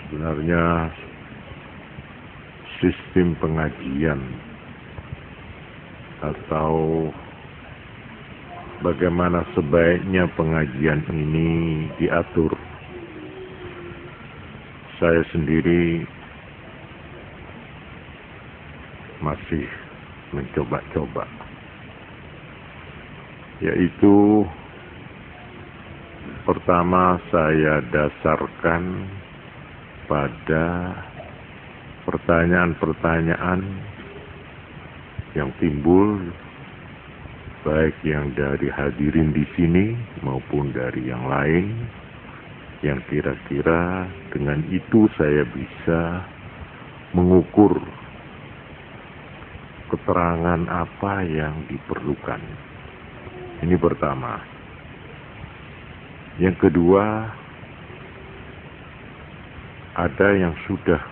Sebenarnya sistem pengajian atau bagaimana sebaiknya pengajian ini diatur, saya sendiri masih mencoba-coba, yaitu pertama saya dasarkan pada pertanyaan-pertanyaan yang timbul, baik yang dari hadirin di sini maupun dari yang lain, yang kira-kira dengan itu saya bisa mengukur keterangan apa yang diperlukan. Ini pertama. Yang kedua, ada yang sudah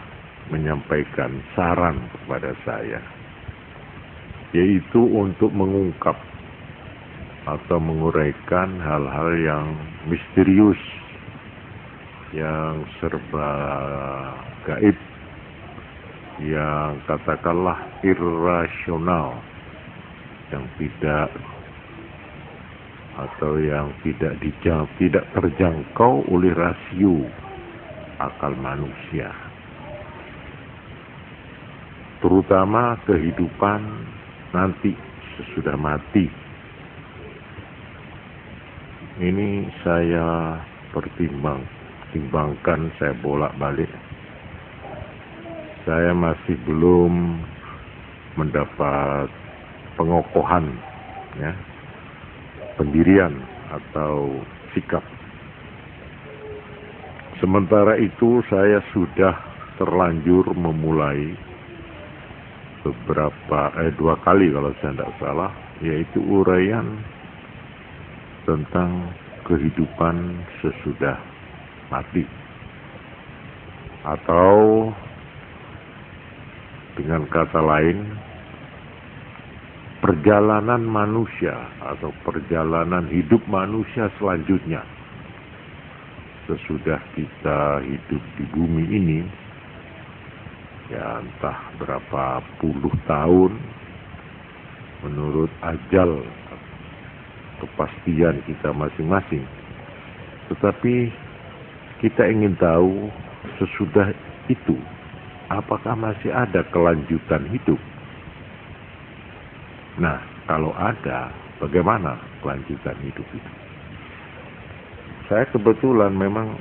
menyampaikan saran kepada saya, yaitu untuk mengungkap atau menguraikan hal-hal yang misterius, yang serba gaib, yang katakanlah irrasional, yang tidak terjangkau oleh rasio akal manusia, terutama kehidupan nanti sesudah mati. Ini saya pertimbangkan, saya bolak-balik. Saya masih belum mendapat pengokohan, ya, pendirian atau sikap. Sementara itu saya sudah terlanjur memulai dua kali kalau saya tidak salah, yaitu uraian tentang kehidupan sesudah mati, atau dengan kata lain, perjalanan manusia atau perjalanan hidup manusia selanjutnya sesudah kita hidup di bumi ini, ya entah berapa puluh tahun menurut ajal kepastian kita masing-masing. Tetapi kita ingin tahu sesudah itu apakah masih ada kelanjutan hidup. Nah, kalau ada, bagaimana kelanjutan hidup itu? Saya kebetulan memang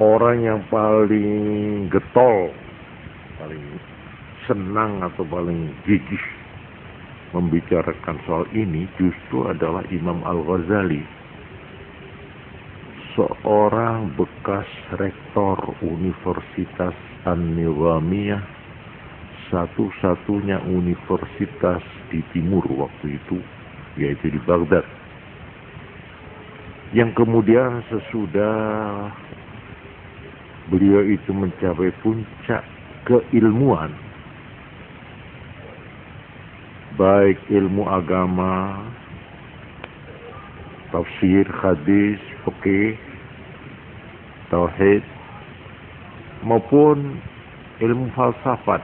orang yang paling getol, paling senang atau paling gigih membicarakan soal ini justru adalah Imam Al-Ghazali, seorang bekas rektor Universitas An-Nizamiyah, satu-satunya universitas di timur waktu itu, yaitu di Baghdad, yang kemudian sesudah beliau itu mencapai puncak keilmuan, baik ilmu agama, tafsir, hadis, fikih, tauhid, maupun ilmu falsafat,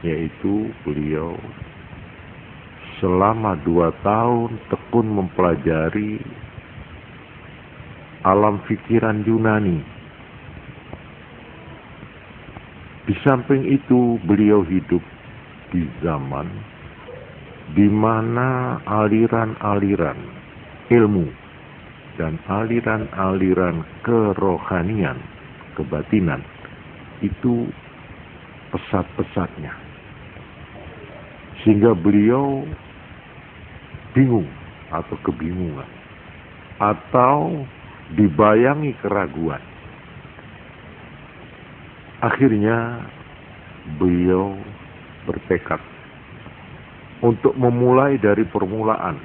yaitu beliau selama 2 tahun tekun mempelajari alam pikiran Yunani. Di samping itu, beliau hidup di zaman di mana aliran-aliran ilmu dan aliran-aliran kerohanian, kebatinan itu pesat-pesatnya, sehingga beliau bingung atau kebingungan atau dibayangi keraguan. Akhirnya beliau bertekad untuk memulai dari permulaan,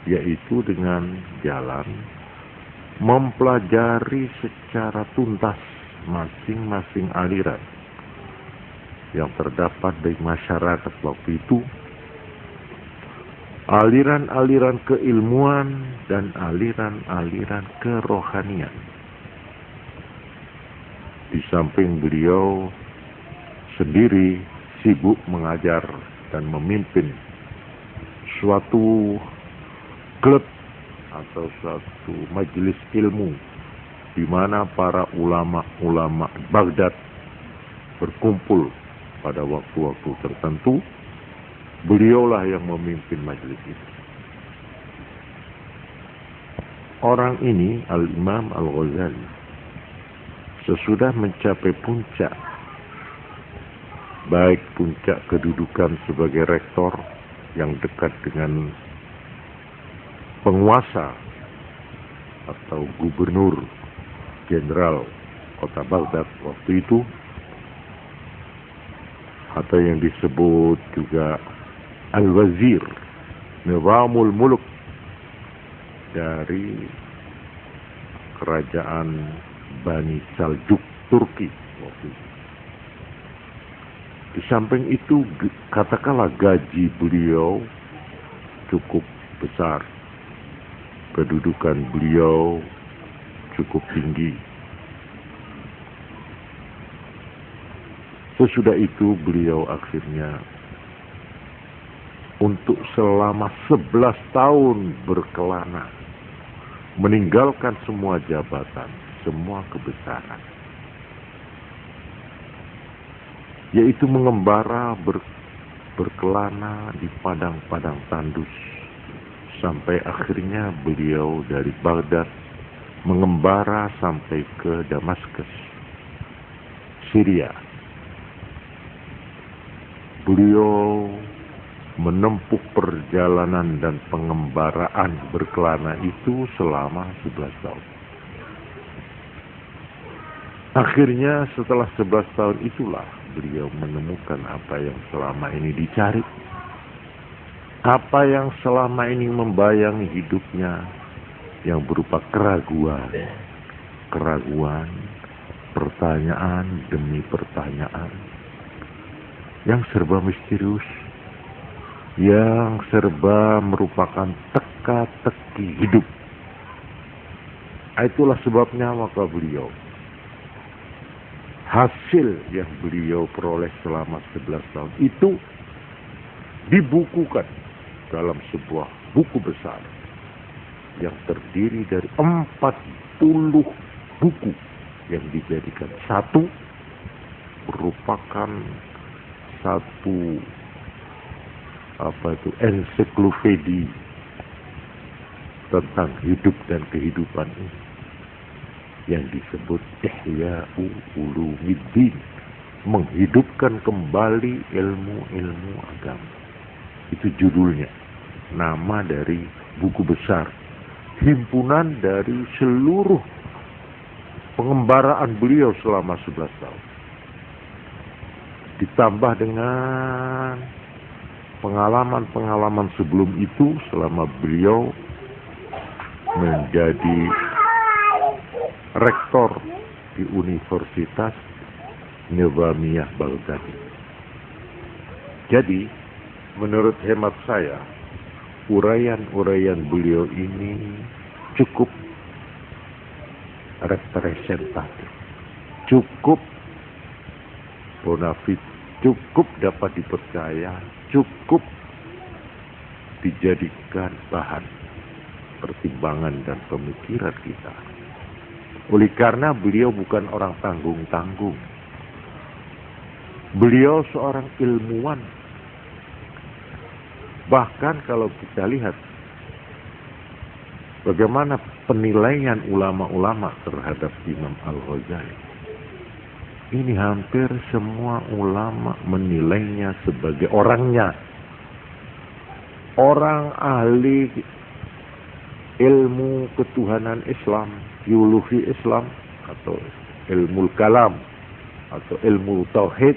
yaitu dengan jalan mempelajari secara tuntas masing-masing aliran yang terdapat di masyarakat waktu itu, aliran-aliran keilmuan dan aliran-aliran kerohanian. Di samping beliau sendiri sibuk mengajar dan memimpin suatu klub atau suatu majelis ilmu di mana para ulama-ulama Baghdad berkumpul pada waktu-waktu tertentu. Beliaulah yang memimpin majelis itu. Orang ini, Al-Imam Al-Ghazali, sesudah mencapai puncak, baik puncak kedudukan sebagai rektor yang dekat dengan penguasa atau gubernur jenderal kota Baghdad waktu itu, atau yang disebut juga Al-Wazir, Nizamul Muluk dari kerajaan Bani Saljuk Turki waktu itu. Di samping itu, katakanlah gaji beliau cukup besar, kedudukan beliau cukup tinggi. Sesudah itu beliau akhirnya untuk selama 11 tahun berkelana, meninggalkan semua jabatan, semua kebesaran, yaitu mengembara berkelana di padang-padang tandus, sampai akhirnya beliau dari Baghdad mengembara sampai ke Damaskus, Syria. Beliau menempuh perjalanan dan pengembaraan berkelana itu selama 11 tahun. Akhirnya setelah 11 tahun itulah beliau menemukan apa yang selama ini dicari. Apa yang selama ini membayangi hidupnya, yang berupa keraguan, pertanyaan demi pertanyaan, yang serba misterius, yang serba merupakan teka-teki hidup. Itulah sebabnya maka beliau, hasil yang beliau peroleh selama 11 tahun itu dibukukan dalam sebuah buku besar yang terdiri dari 40 buku yang dijadikan satu, merupakan satu ensiklopedia tentang hidup dan kehidupan ini yang disebut Ihya'u Ulumiddin, menghidupkan kembali ilmu-ilmu agama. Itu judulnya, nama dari buku besar, himpunan dari seluruh pengembaraan beliau selama 11 tahun. Ditambah dengan pengalaman-pengalaman sebelum itu selama beliau menjadi rektor di Universitas Nizamiyah Baghdad. Jadi, menurut hemat saya, uraian-uraian beliau ini cukup representatif, cukup bonafide, cukup dapat dipercaya, cukup dijadikan bahan pertimbangan dan pemikiran kita. Oleh karena beliau bukan orang tanggung-tanggung. Beliau seorang ilmuwan. Bahkan kalau kita lihat bagaimana penilaian ulama-ulama terhadap Imam Al-Ghazali, ini hampir semua ulama menilainya sebagai orangnya, orang ahli ilmu ketuhanan Islam, teologi Islam, atau ilmu kalam, atau ilmu tauhid.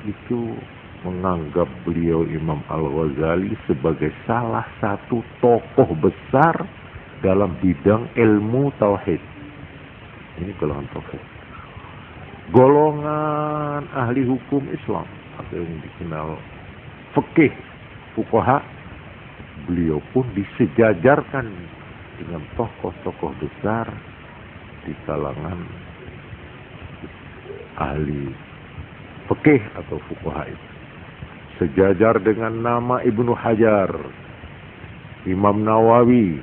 Itu menganggap beliau Imam Al-Ghazali sebagai salah satu tokoh besar dalam bidang ilmu tauhid. Ini golongan tauhid. Golongan ahli hukum Islam atau yang dikenal fikih, fuqaha, beliau pun disejajarkan dengan tokoh-tokoh besar di kalangan ahli fikih atau fuqaha itu. Sejajar dengan nama Ibnu Hajar, Imam Nawawi,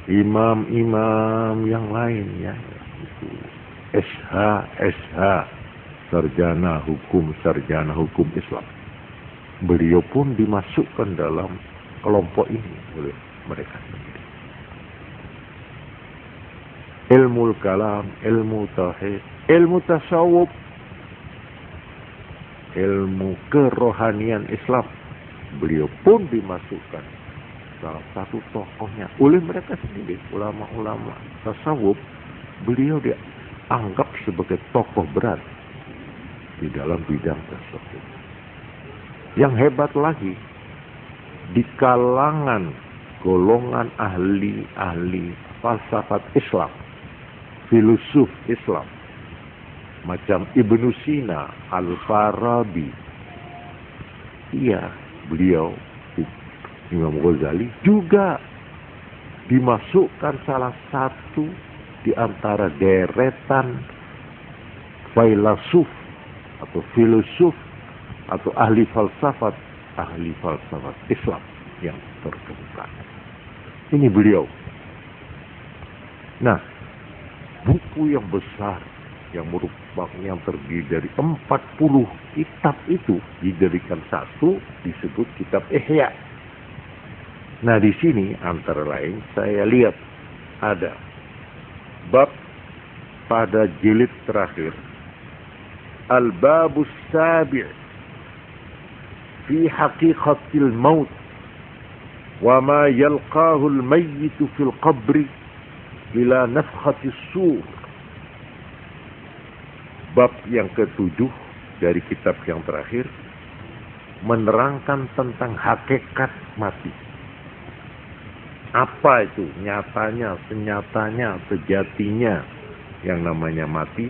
imam-imam yang lain ya, itu SH, sarjana hukum Islam. Beliau pun dimasukkan dalam kelompok ini oleh mereka sendiri. Ilmu kalam, ilmu tauhid, ilmu tasawuf, ilmu kerohanian Islam, beliau pun dimasukkan salah satu tokohnya oleh mereka sendiri, ulama-ulama tasawuf. Beliau dianggap sebagai tokoh berat di dalam bidang tasawuf. Yang hebat lagi, di kalangan golongan ahli falsafat Islam, filosof Islam, macam Ibnu Sina, Al-Farabi, beliau Imam Ghazali juga dimasukkan salah satu di antara deretan filosof atau filosof atau ahli falsafat Islam yang terkemuka. Ini beliau. Nah, buku yang besar yang merupakan yang terdiri dari 40 kitab itu dijadikan satu, disebut kitab Ihya. Nah, di sini antara lain saya lihat ada bab pada jilid terakhir, Al-Babus Sabi' fi haqiqatil maut wa ma yalqahul mayyitu fil qabri bila nafkhatis sur. Bab yang ke-7 dari kitab yang terakhir menerangkan tentang hakikat mati. Apa itu nyatanya, senyatanya, sejatinya yang namanya mati.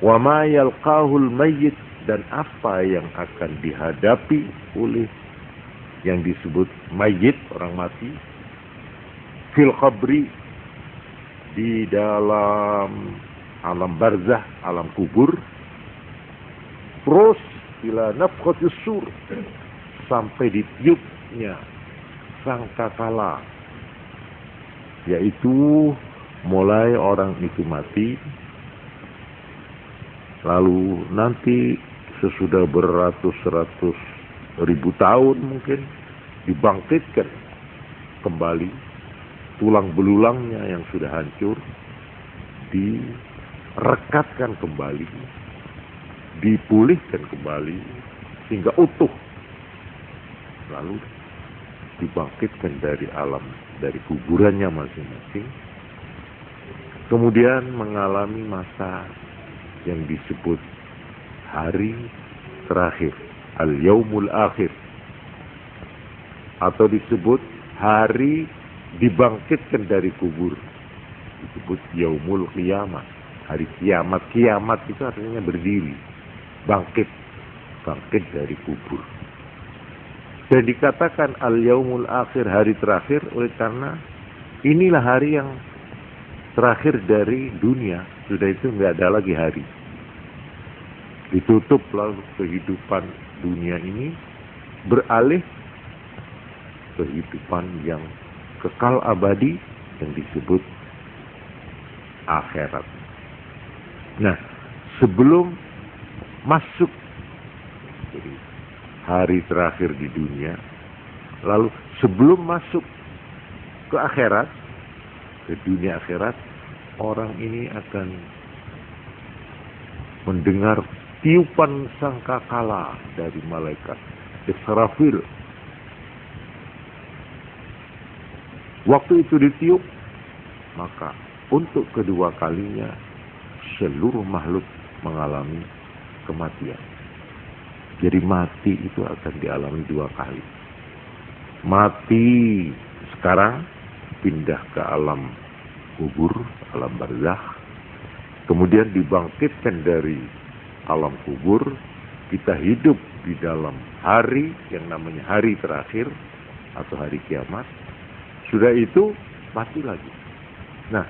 Wa ma yalqahul mayyit, dan apa yang akan dihadapi oleh yang disebut mayyit, orang mati, fil qabri, di dalam alam barzah, alam kubur, terus bila nafkhatis sur, sampai ditiupnya sangkakala, yaitu mulai orang itu mati, lalu nanti sesudah beratus-ratus ribu tahun mungkin dibangkitkan kembali, tulang belulangnya yang sudah hancur direkatkan kembali, dipulihkan kembali sehingga utuh, lalu dibangkitkan dari alam, dari kuburannya masing-masing, kemudian mengalami masa yang disebut hari terakhir, al-yaumul akhir, atau disebut hari dibangkitkan dari kubur, disebut yaumul qiyamah, hari kiamat. Kiamat itu artinya berdiri, bangkit dari kubur. Dan dikatakan al-yaumul akhir, hari terakhir, oleh karena inilah hari yang terakhir dari dunia. Sudah itu nggak ada lagi hari. Ditutup lalu kehidupan dunia ini, beralih kehidupan yang kekal abadi yang disebut akhirat. Nah, sebelum masuk jadi hari terakhir di dunia, lalu sebelum masuk ke akhirat, ke dunia akhirat, orang ini akan mendengar tiupan sangkakala dari malaikat Israfil. Waktu itu ditiup, maka untuk kedua kalinya seluruh makhluk mengalami kematian. Jadi mati itu akan dialami dua kali. Mati sekarang, pindah ke alam kubur, alam barzakh. Kemudian dibangkitkan dari alam kubur, kita hidup di dalam hari yang namanya hari terakhir atau hari kiamat. Sudah itu mati lagi. Nah,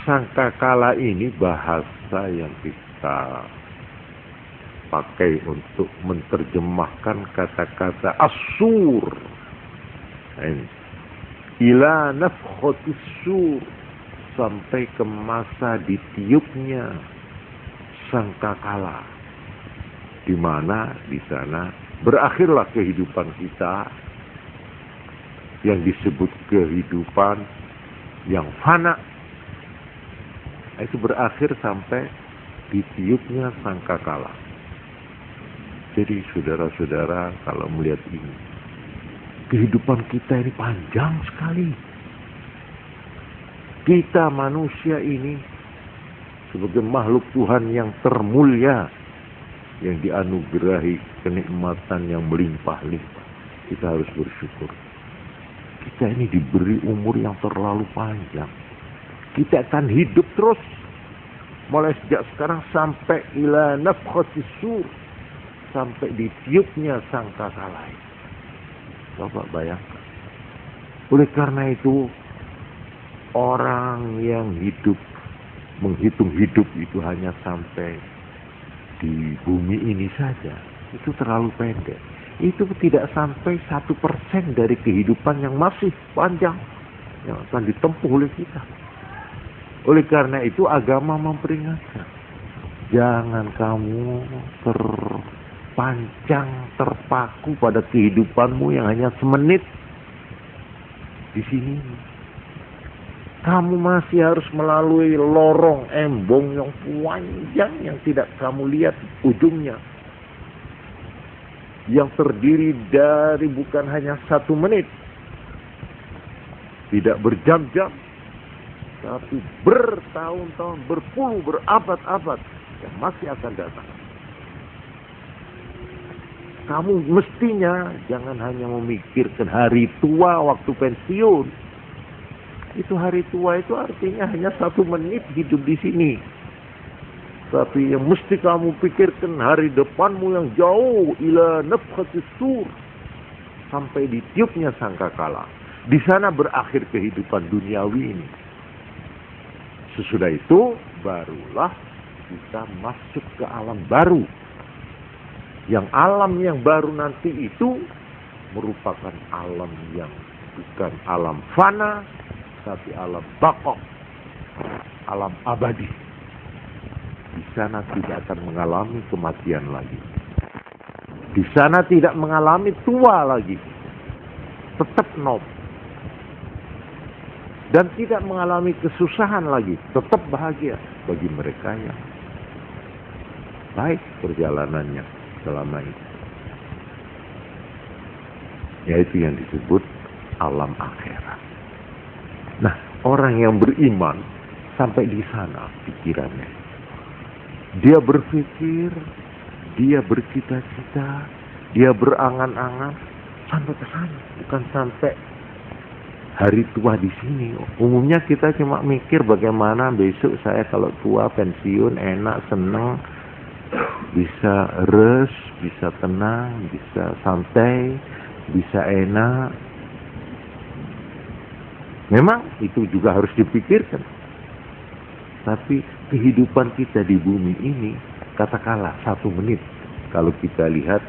sangkakala ini bahasa yang kita pakai untuk menerjemahkan kata-kata asur. Ila nafkhatis sur, sampai ke masa ditiupnya sangkakala, di mana di sana berakhirlah kehidupan kita yang disebut kehidupan yang fana. Itu berakhir sampai ditiupnya sangkakala. Jadi saudara-saudara, kalau melihat ini, kehidupan kita ini panjang sekali. Kita manusia ini sebagai makhluk Tuhan yang termulia, yang dianugerahi kenikmatan yang melimpah-limpah, kita harus bersyukur. Kita ini diberi umur yang terlalu panjang. Kita akan hidup terus mulai sejak sekarang sampai ila nafkhatis sur, sampai ditiupnya sangkakala. Coba bayangkan. Oleh karena itu, orang yang hidup, menghitung hidup itu hanya sampai di bumi ini saja, itu terlalu pendek. Itu tidak sampai 1% dari kehidupan yang masih panjang yang akan ditempuh oleh kita. Oleh karena itu agama memperingatkan, jangan kamu terpaku pada kehidupanmu yang hanya semenit di sini. Kamu masih harus melalui lorong embong yang panjang yang tidak kamu lihat ujungnya, yang terdiri dari bukan hanya 1 menit, tidak berjam-jam, tapi bertahun-tahun, berpuluh, berabad-abad yang masih akan datang. Kamu mestinya jangan hanya memikirkan hari tua waktu pensiun. Itu hari tua itu artinya hanya 1 menit hidup di sini. Tapi yang mesti kamu pikirkan hari depanmu yang jauh, ila nafkhatis sur, sampai ditiupnya sangkakala. Di sana berakhir kehidupan duniawi ini. Sesudah itu barulah kita masuk ke alam baru. Yang alam yang baru nanti itu merupakan alam yang bukan alam fana, tapi alam baqa, alam abadi. Di sana tidak akan mengalami kematian lagi. Di sana tidak mengalami tua lagi. Tetap nob. Dan tidak mengalami kesusahan lagi. Tetap bahagia bagi mereka yang baik perjalanannya selama ini. Yaitu yang disebut alam akhirat. Nah, orang yang beriman sampai di sana pikirannya. Dia berpikir, dia bercita-cita, dia berangan-angan sampai ke sana, bukan sampai hari tua di sini. Umumnya kita cuma mikir bagaimana besok saya kalau tua pensiun enak, senang, bisa res, bisa tenang, bisa santai, bisa enak. Memang itu juga harus dipikirkan. Tapi kehidupan kita di bumi ini, katakanlah 1 menit. Kalau kita lihat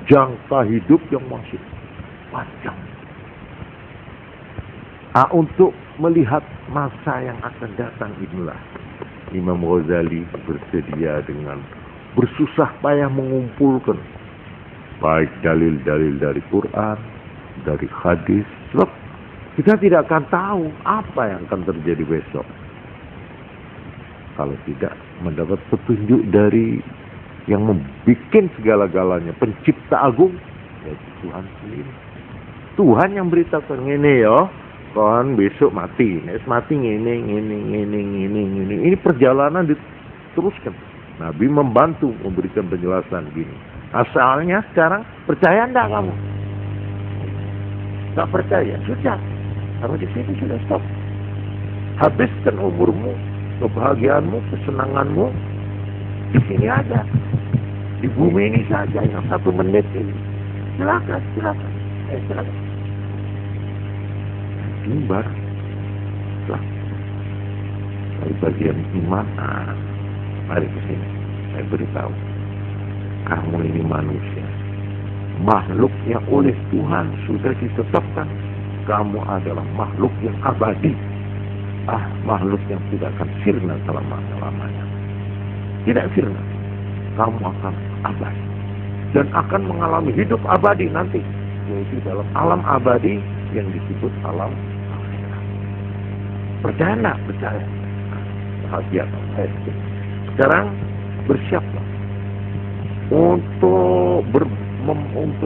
jangka hidup yang masih panjang. Untuk melihat masa yang akan datang inilah Imam Ghazali bersedia dengan bersusah payah mengumpulkan baik dalil-dalil dari Quran, dari hadis. Sebab kita tidak akan tahu apa yang akan terjadi besok kalau tidak mendapat petunjuk dari yang membuat segala-galanya, pencipta agung, yaitu Tuhan sendiri. Tuhan yang beritakan ini ya, kan besok mati, mati ini. Ini perjalanan diteruskan. Nabi membantu memberikan penjelasan gini. Asalnya sekarang percaya enggak kamu? Tak percaya, sudah. Sampai di sini sudah stop. Habiskan umurmu, kebahagiaanmu, kesenanganmu di sini aja. Di bumi ini saja yang 1 menit ini. Silakan. Silakan. Mimbar. Dari bagian iman, mari ke sini. Saya beritahu. Kamu ini manusia. Makhluk yang oleh Tuhan sudah ditetapkan. Kamu adalah makhluk yang abadi. Makhluk yang tidak akan sirna selama-lamanya. Tidak sirna. Kamu akan abadi. Dan akan mengalami hidup abadi nanti. Yaitu dalam alam abadi yang disebut alam akhirat. Percaya enggak? Percaya. Bahagia. Sekarang bersiaplah untuk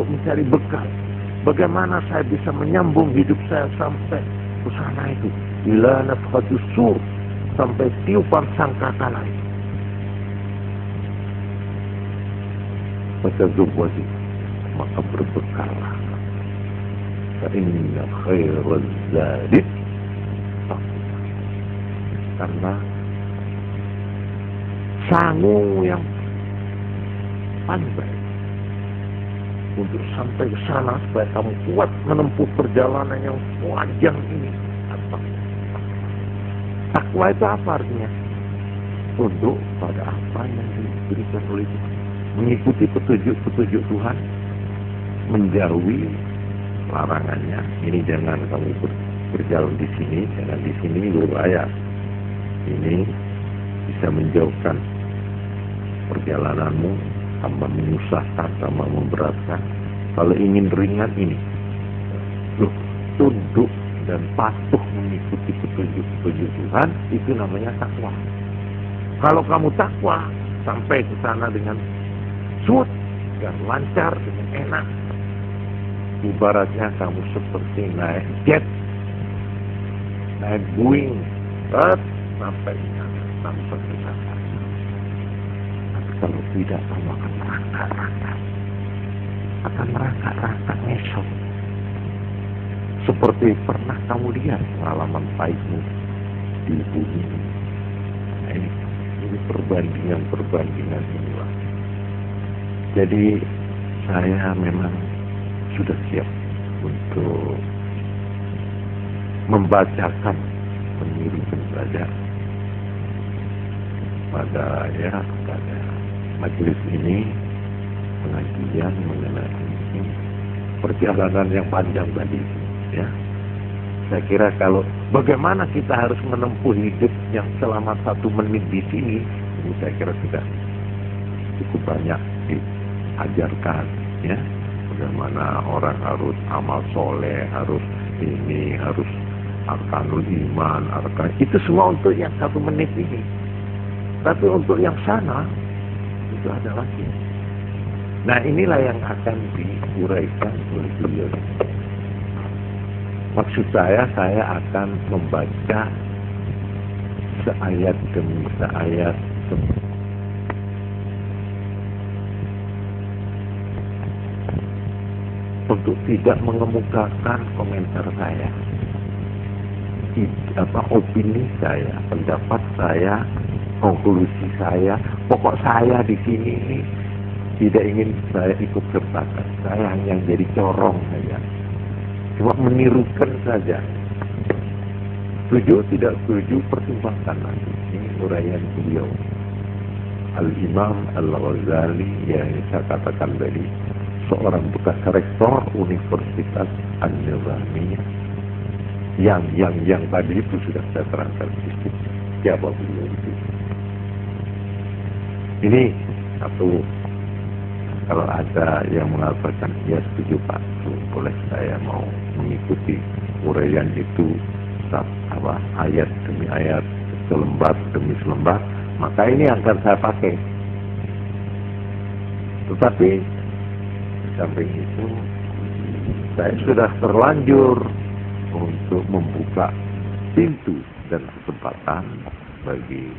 mencari bekal. Bagaimana saya bisa menyambung hidup saya sampai ke sana itu. Ila nafkhatus sur, sampai tiupan sangkakala itu. Fatazawwaju, maka berbekallah. Fa inna khairaz zadi taqwa. Karena sangu yang paling baik untuk sampai ke sana supaya kamu kuat menempuh perjalanan yang panjang ini. Takwa itu apa artinya? Tunduk pada apa yang diberikan oleh Tuhan, mengikuti petunjuk Tuhan, menjauhi larangannya. Ini jangan kamu berjalan di sini, jangan di sini berbahaya. Ini bisa menjauhkan perjalananmu, tambah menyusahkan, tambah memberatkan. Kalau ingin ringan ini, tunduk dan patuh mengikuti petunjuk Tuhan, itu namanya takwa. Kalau kamu takwa, sampai ke sana dengan smooth dan lancar, dengan enak. Ibaratnya kamu seperti naik jet, naik Boeing, sampai ke sana, sampai ke sana. Tapi kalau tidak, kamu akan merangkak ngesot. Seperti pernah kamu lihat pengalaman pahitmu di bumi. Nah, ini perbandingan inilah. Jadi saya memang sudah siap untuk membacakan, mengirimkan saja pada majelis ini pengajian mengenai perjalanan yang panjang tadi. Ya, saya kira kalau bagaimana kita harus menempuh hidup yang selama 1 menit di sini, ini saya kira sudah cukup banyak diajarkan. Ya, bagaimana orang harus amal soleh, harus arkanul iman, itu semua untuk yang 1 menit ini. Tapi untuk yang sana itu ada lagi. Nah, inilah yang akan diuraikan oleh beliau. Maksud saya akan membaca seayat demi seayat untuk tidak mengemukakan komentar saya, opini saya, pendapat saya, konklusi saya. Pokok saya di sini ini tidak ingin saya ikut sertakan. Saya hanya jadi corong saja. Cuma menirukan saja. Setuju, tidak setuju, pertimbangkan nanti. Ini uraian beliau. Al-Imam Al-Ghazali yang saya katakan tadi, seorang bekas rektor Universitas An-Nizamiyah. Yang tadi itu sudah saya terangkan. Siapa beliau itu? Ini satu. Kalau ada yang mengatakan, ya setuju Pak, boleh saya mau mengikuti uraian itu, ayat demi ayat, selembar demi selembar, maka ini akan saya pakai. Tetapi di samping itu, saya sudah terlanjur untuk membuka pintu dan kesempatan bagi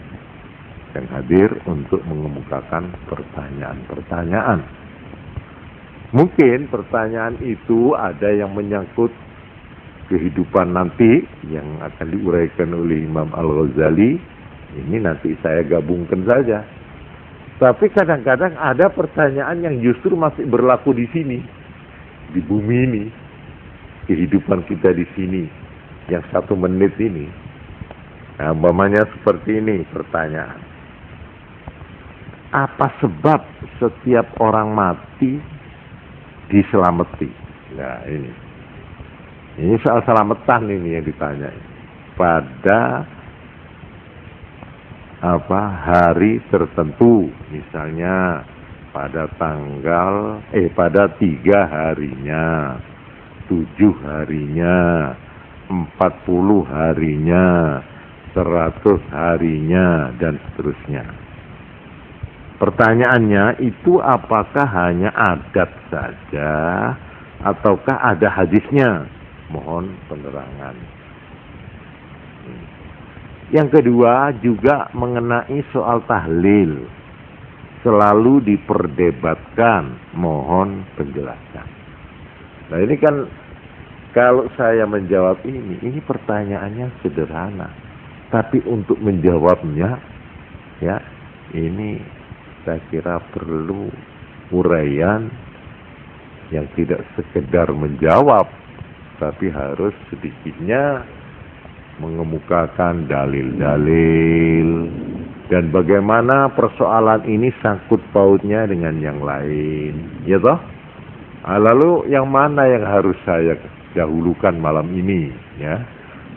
yang hadir untuk mengemukakan pertanyaan-pertanyaan. Mungkin pertanyaan itu ada yang menyangkut kehidupan nanti yang akan diuraikan oleh Imam Al-Ghazali. Ini nanti saya gabungkan saja. Tapi kadang-kadang ada pertanyaan yang justru masih berlaku di sini, di bumi ini, kehidupan kita di sini, yang 1 menit ini. Nah, umpamanya seperti ini pertanyaan. Apa sebab setiap orang mati diselamati? Nah, ini soal selamatan ini yang ditanya. Pada hari tertentu, misalnya pada pada 3 harinya, 7 harinya, 40 harinya, 100 harinya, dan seterusnya. Pertanyaannya itu apakah hanya adat saja ataukah ada hadisnya? Mohon penerangan. Yang kedua juga mengenai soal tahlil. Selalu diperdebatkan, mohon penjelasan. Nah, ini kan kalau saya menjawab ini pertanyaannya sederhana. Tapi untuk menjawabnya, ya, ini saya kira perlu uraian yang tidak sekedar menjawab, tapi harus sedikitnya mengemukakan dalil-dalil dan bagaimana persoalan ini sangkut pautnya dengan yang lain, ya toh? Lalu yang mana yang harus saya dahulukan malam ini, ya?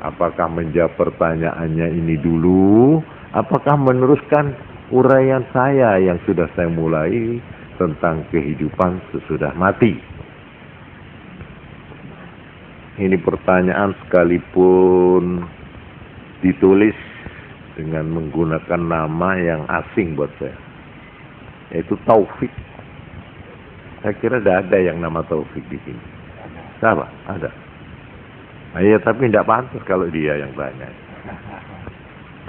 Apakah menjawab pertanyaannya ini dulu, apakah meneruskan uraian saya yang sudah saya mulai tentang kehidupan sesudah mati? Ini pertanyaan sekalipun ditulis dengan menggunakan nama yang asing buat saya, yaitu Taufik. Saya kira tidak ada yang nama Taufik di sini. Siapa? Ada. Ya, tapi tidak pantas kalau dia yang tanya.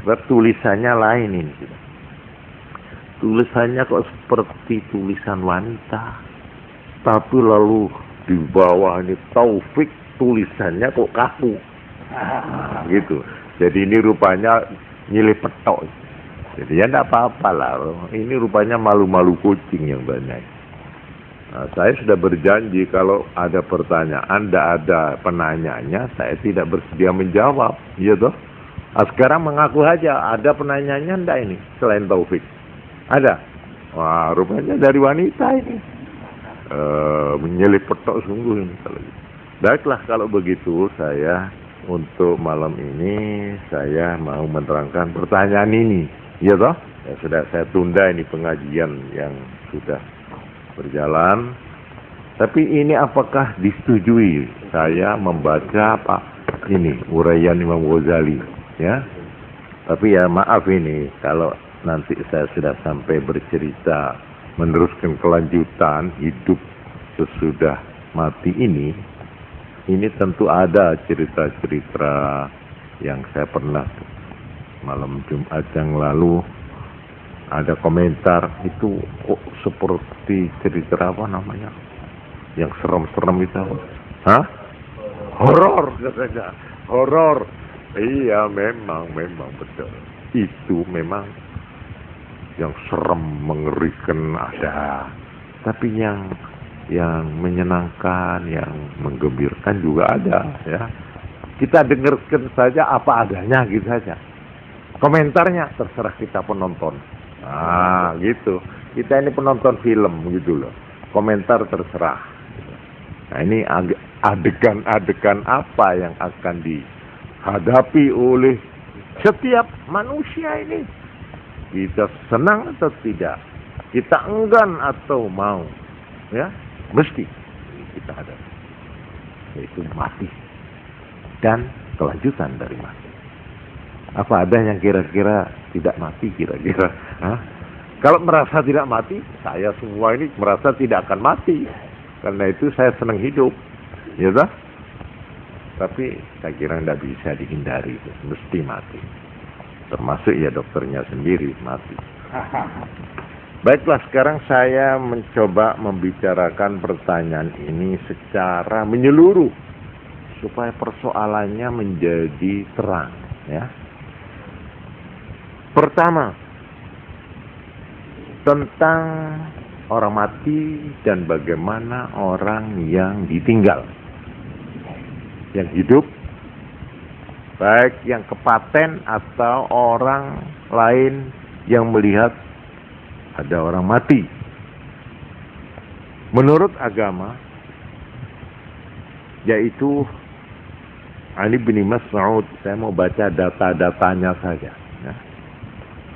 Sebab tulisannya lain ini. Tulisannya kok seperti tulisan wanita. Tapi lalu di bawah ini Taufik, tulisannya kok kaku. Gitu. Jadi ini rupanya nyilih petok. Jadi ya tidak apa-apa lah. Ini rupanya malu-malu kucing yang banyak. Nah, saya sudah berjanji kalau ada pertanyaan, tidak ada penanyanya, saya tidak bersedia menjawab. Iya toh? Nah, sekarang mengaku aja, ada penanyanya enggak ini selain Taufik? Ada? Wah, rupanya dari wanita ini. Menyelip petok sungguh ini. Baiklah, kalau begitu saya untuk malam ini saya mau menerangkan pertanyaan ini. Iya toh? Ya, sudah saya tunda ini pengajian yang sudah berjalan. Tapi ini apakah disetujui saya membaca ini uraian Imam Ghazali, ya? Tapi ya maaf ini kalau nanti saya sudah sampai bercerita meneruskan kelanjutan hidup sesudah mati ini tentu ada cerita-cerita yang saya pernah malam Jumat yang lalu ada komentar itu kok seperti cerita apa namanya yang serem-serem itu. Hah? Horor katanya. Horor. Iya, memang betul. Itu memang yang serem, mengerikan ada. Tapi yang menyenangkan, yang menggembirakan juga ada, ya. Kita dengarkan saja apa adanya gitu saja. Komentarnya terserah kita penonton. Nah, gitu. Kita ini penonton film gitu loh. Komentar terserah. Nah, ini adegan-adegan apa yang akan dihadapi oleh setiap manusia ini. Kita senang atau tidak, kita enggan atau mau, ya, mesti kita hadapi. Yaitu mati dan kelanjutan dari mati. Apa ada yang kira-kira tidak mati kira-kira? Kalau merasa tidak mati, saya semua ini merasa tidak akan mati. Karena itu saya senang hidup, ya tak? Tapi saya kira tidak bisa dihindari, mesti mati. Termasuk ya dokternya sendiri mati. Baiklah, sekarang saya mencoba membicarakan pertanyaan ini secara menyeluruh supaya persoalannya menjadi terang, ya. Pertama, tentang orang mati dan bagaimana orang yang ditinggal. Yang hidup, baik yang kepaten atau orang lain yang melihat ada orang mati. Menurut agama, yaitu Ali bin Mas'ud, saya mau baca data-datanya saja. Ya.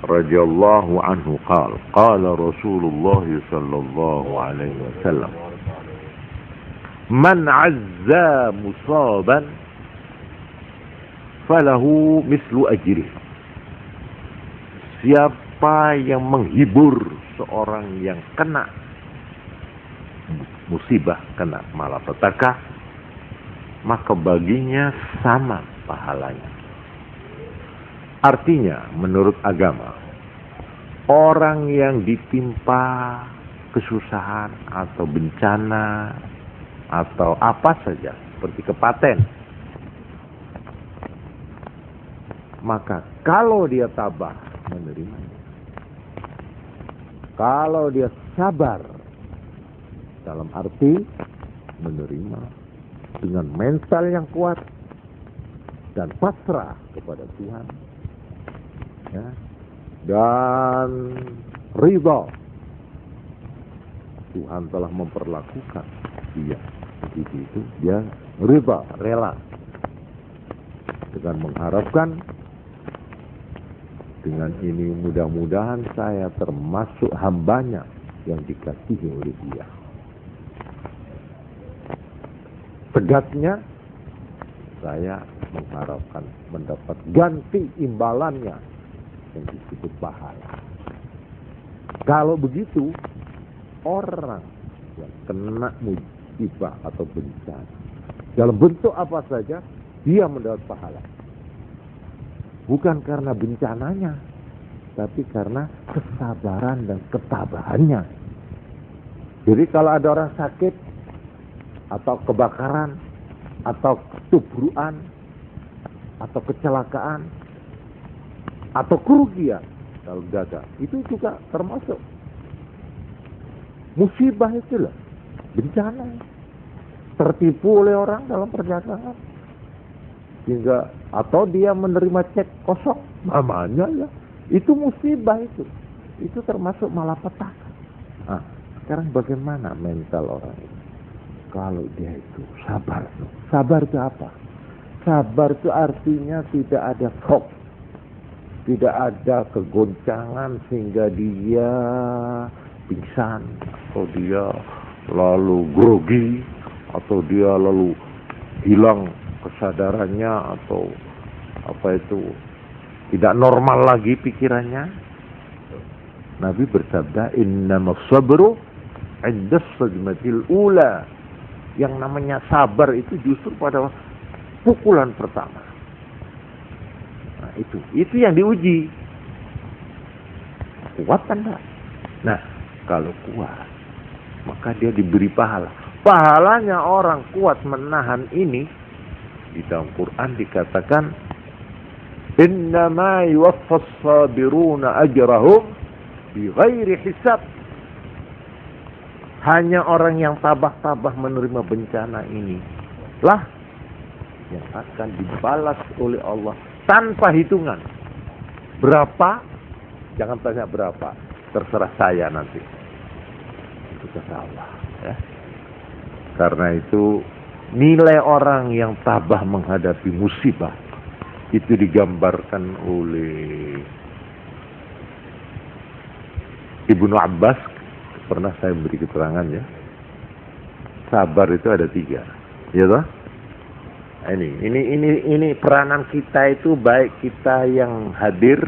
Radhiyallahu anhu qala Rasulullah sallallahu alaihi wasallam, man azza musaban falahu mislu ajrih. Siapa yang menghibur seorang yang kena musibah, kena malapetaka, maka baginya sama pahalanya. Artinya, menurut agama, orang yang ditimpa kesusahan atau bencana atau apa saja, seperti kepaten, maka kalau dia tabah menerimanya, kalau dia sabar, dalam arti menerima dengan mental yang kuat dan pasrah kepada Tuhan, ya, dan ridha, Tuhan telah memperlakukan dia begitu, itu dia ridha, rela, dengan mengharapkan dengan ini mudah-mudahan saya termasuk hambanya yang dikasihi oleh dia. Tegasnya, saya mengharapkan mendapat ganti imbalannya yang disebut pahala. Kalau begitu, orang yang kena musibah atau bencana, dalam bentuk apa saja, dia mendapat pahala. Bukan karena bencananya, tapi karena kesabaran dan ketabahannya. Jadi kalau ada orang sakit, atau kebakaran, atau ketubruan, atau kecelakaan, atau kerugian kalau gagal, itu juga termasuk musibah, itulah bencana. Tertipu oleh orang dalam perdagangan, sehingga atau dia menerima cek kosong, namanya ya itu musibah, itu termasuk malapetaka. Nah, sekarang bagaimana mental orang itu? Kalau dia itu sabar. Sabar itu apa? Sabar itu artinya tidak ada shock, tidak ada kegoncangan sehingga dia pingsan, atau dia lalu grogi, atau dia lalu hilang kesadarannya, atau apa itu, tidak normal lagi pikirannya. Nabi bersabda, innamas sabru 'inda as-sadmatil ula. Yang namanya sabar itu justru pada pukulan pertama. Nah, itu yang diuji. Kuat kan enggak? Nah, kalau kuat, maka dia diberi pahala. Pahalanya orang kuat menahan ini, di dalam Quran dikatakan, innama yuwaffas sabiruna ajrahum bighairi hisab. Hanya orang yang tabah-tabah menerima bencana ini lah yang akan dibalas oleh Allah tanpa hitungan. Berapa? Jangan tanya berapa, terserah saya nanti. Itu kata Allah, ya. Karena itu nilai orang yang tabah menghadapi musibah itu digambarkan oleh Ibnu Abbas. Pernah saya beri keterangan, ya. Sabar itu ada 3, ya toh? Ini peranan kita itu, baik kita yang hadir,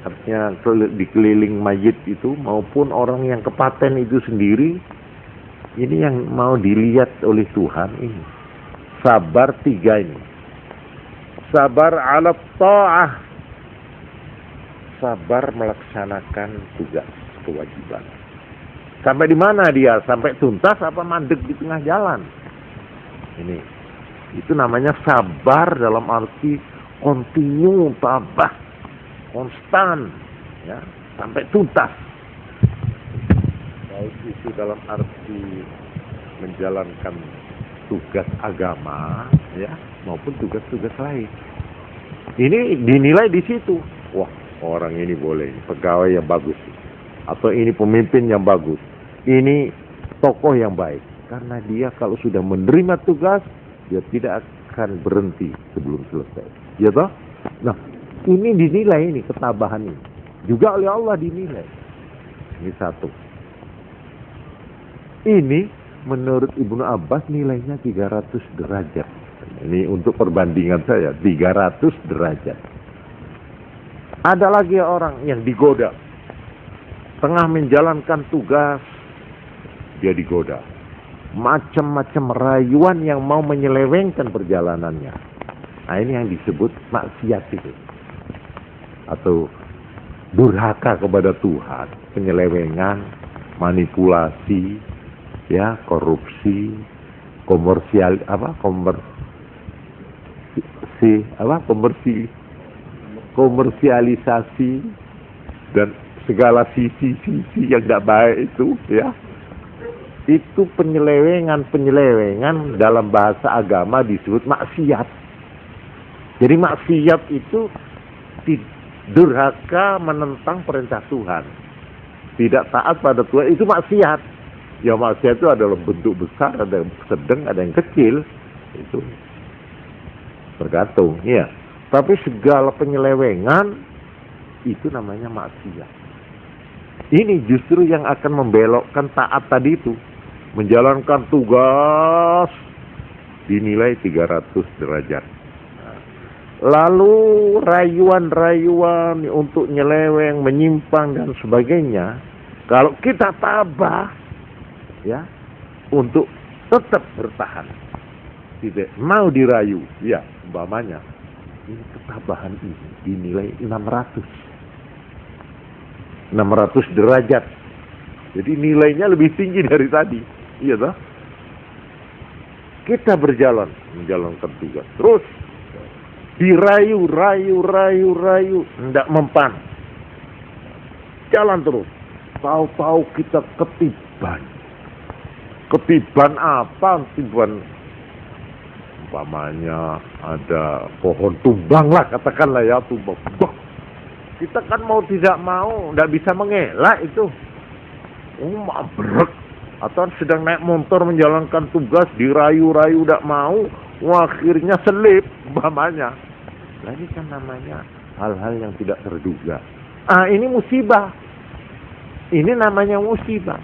artinya di keliling mayit itu, maupun orang yang kepaten itu sendiri. Ini yang mau dilihat oleh Tuhan ini. Sabar 3 ini. Sabar ala ta'ah. Sabar melaksanakan tugas, kewajiban. Sampai di mana dia? Sampai tuntas apa mandek di tengah jalan? Ini. Itu namanya sabar dalam arti kontinu, tabah, konstan, ya, sampai tuntas. baik itu dalam arti menjalankan tugas agama, ya, maupun tugas-tugas lain. Ini dinilai di situ. Wah, orang ini boleh, pegawai yang bagus, atau ini pemimpin yang bagus, ini tokoh yang baik. Karena dia kalau sudah menerima tugas, dia tidak akan berhenti sebelum selesai. Ya toh? Nah, ini dinilai, ini ketabahan ini juga oleh Allah dinilai. Ini satu. Ini menurut Ibnu Abbas nilainya 300 derajat. Ini untuk perbandingan saya, 300 derajat. Ada lagi orang yang digoda. Tengah menjalankan tugas, dia digoda. Macam-macam rayuan yang mau menyelewengkan perjalanannya. Nah, ini yang disebut maksiat itu. Atau durhaka kepada Tuhan, penyelewengan, manipulasi, ya, korupsi, komersialisasi dan segala sisi-sisi yang tidak baik itu, ya. Itu penyelewengan dalam bahasa agama disebut maksiat. Jadi maksiat itu durhaka menentang perintah Tuhan, tidak taat pada Tuhan, itu maksiat. Ya, maksiat itu adalah bentuk besar, ada yang sedang, ada yang kecil, itu tergantung, ya. Tapi segala penyelewengan itu namanya maksiat. Ini justru yang akan membelokkan taat tadi itu. Menjalankan tugas dinilai 300 derajat. Lalu rayuan-rayuan untuk nyeleweng, menyimpang dan sebagainya, kalau kita tabah, ya, untuk tetap bertahan, tidak mau dirayu, ya, umpamanya ini ketabahan ini dinilai 600 derajat. Jadi nilainya lebih tinggi dari tadi, iya toh? Kita menjalankan tugas, terus dirayu, tidak mempan, jalan terus. Tahu-tahu kita ketiban apa? Ketiban, umpamanya ada pohon tumbang lah, katakanlah, ya, tumbang. Kita kan mau tidak mau, tidak bisa mengelak itu. Mabrek. Atau sedang naik motor menjalankan tugas, dirayu-rayu tidak mau, akhirnya selip, umpamanya. Nah, ini kan namanya hal-hal yang tidak terduga. Ini musibah. Ini namanya musibah.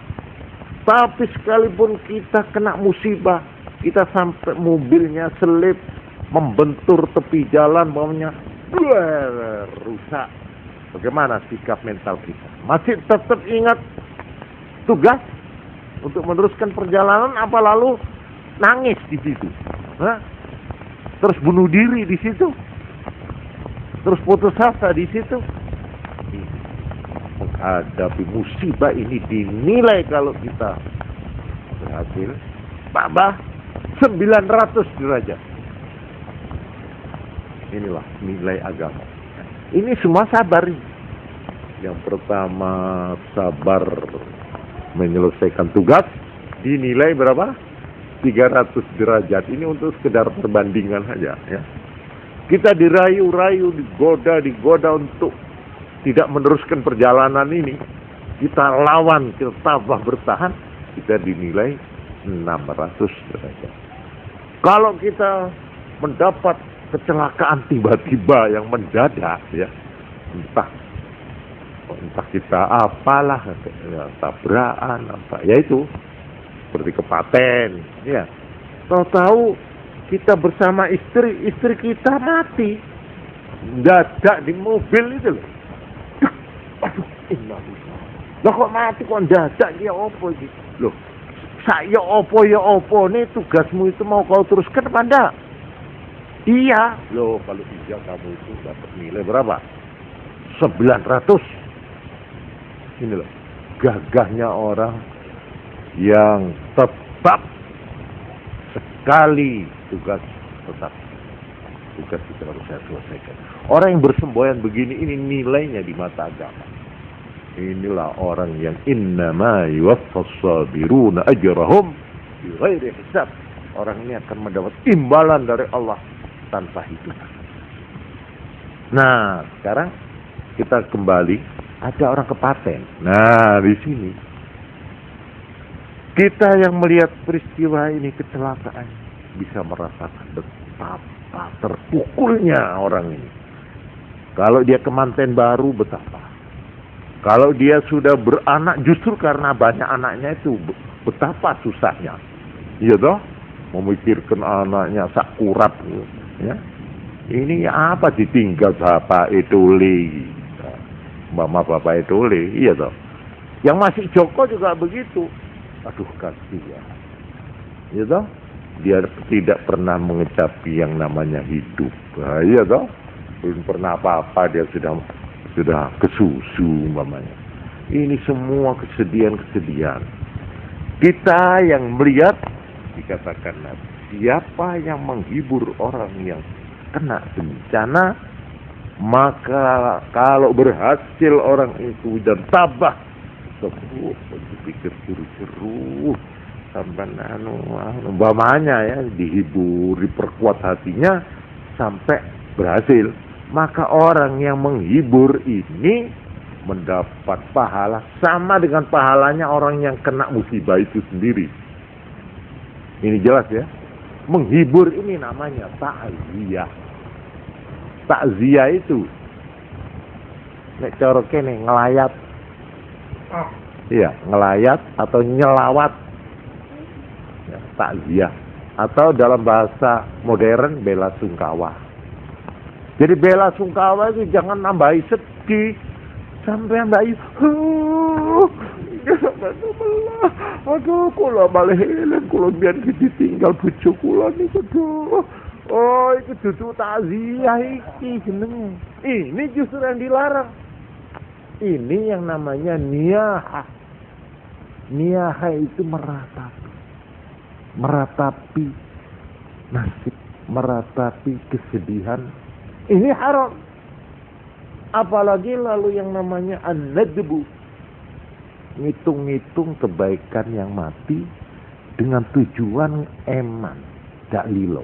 Tapi sekalipun kita kena musibah, kita sampai mobilnya selip, membentur tepi jalan, bawahnya rusak. Bagaimana sikap mental kita? Masih tetap ingat tugas untuk meneruskan perjalanan, apa lalu nangis di situ? Terus bunuh diri di situ? Terus putus asa di situ? Menghadapi musibah ini dinilai kalau kita berhasil tabah 900 derajat. Inilah nilai agama. Ini semua sabar. Yang pertama sabar menyelesaikan tugas dinilai berapa? 300 derajat. Ini untuk sekedar perbandingan saja, ya. Kita dirayu-rayu, digoda untuk tidak meneruskan perjalanan ini. Kita lawan, kita tabah bertahan, kita dinilai 600 derajat. Kalau kita mendapat kecelakaan tiba-tiba yang mendadak, ya, entah kita apalah, ya, tabrakan apa, ya itu seperti kepaten, ya. Tahu-tahu kita bersama istri kita mati, dadak di mobil itu loh. Aduh, lah kok mati, kok dadak, ya opo gitu loh. Saya opo nih, tugasmu itu mau kau teruskan apa enggak? Iya. Loh, kalau iya kamu itu dapat nilai berapa? 900. Ini loh, gagahnya orang yang tetap sekali tugas itu harus saya selesaikan. Orang yang bersemboyan begini, ini nilainya di mata agama. Inilah orang yang innama yuwaffas sabiruna ajrahum bighairi hisab. Orang ini akan mendapat imbalan dari Allah tanpa hitungan. Nah, sekarang kita kembali, ada orang kepaten. Nah, di sini kita yang melihat peristiwa ini, kecelakaan, bisa merasakan betapa terpukulnya orang ini. Kalau dia kemanten baru, betapa. Kalau dia sudah beranak, justru karena banyak anaknya itu, betapa susahnya. Iya toh? Memikirkan anaknya sakurat. Ya. Ini apa ditinggal bapak itu mama bapak itu iya toh. Yang masih Joko juga begitu. Aduh kasihan. Iya toh? Dia tidak pernah mengecapi yang namanya hidup. Nah, iya toh? Belum pernah apa-apa dia sudah kesusu umpamanya. Ini semua kesedihan-kesedihan. Kita yang melihat, dikatakan siapa yang menghibur orang yang kena bencana, maka kalau berhasil orang itu dan tabah, berpikir seru-seru, sampai umpamanya ya, dihibur, diperkuat hatinya sampai berhasil, maka orang yang menghibur ini mendapat pahala sama dengan pahalanya orang yang kena musibah itu sendiri. Ini jelas ya. Menghibur ini namanya takziah. Takziah itu nek cara kene ngelayat. Iya, ngelayat atau nyelawat. Ya, takziah. Atau dalam bahasa modern bela sungkawa. Jadi bela sungkawa itu jangan nambahi sedih. Sampai nambahi aduh, kula malah eling, kula biar ditinggal bojo kula niku. Oh, itu dudu takziah iki jenenge. Ini justru yang dilarang. Ini yang namanya niyahah. Niyahah itu meratapi nasib, meratapi kesedihan. Ini haram. Apalagi lalu yang namanya an-nadbu, ngitung-ngitung kebaikan yang mati dengan tujuan eman, dak lilo.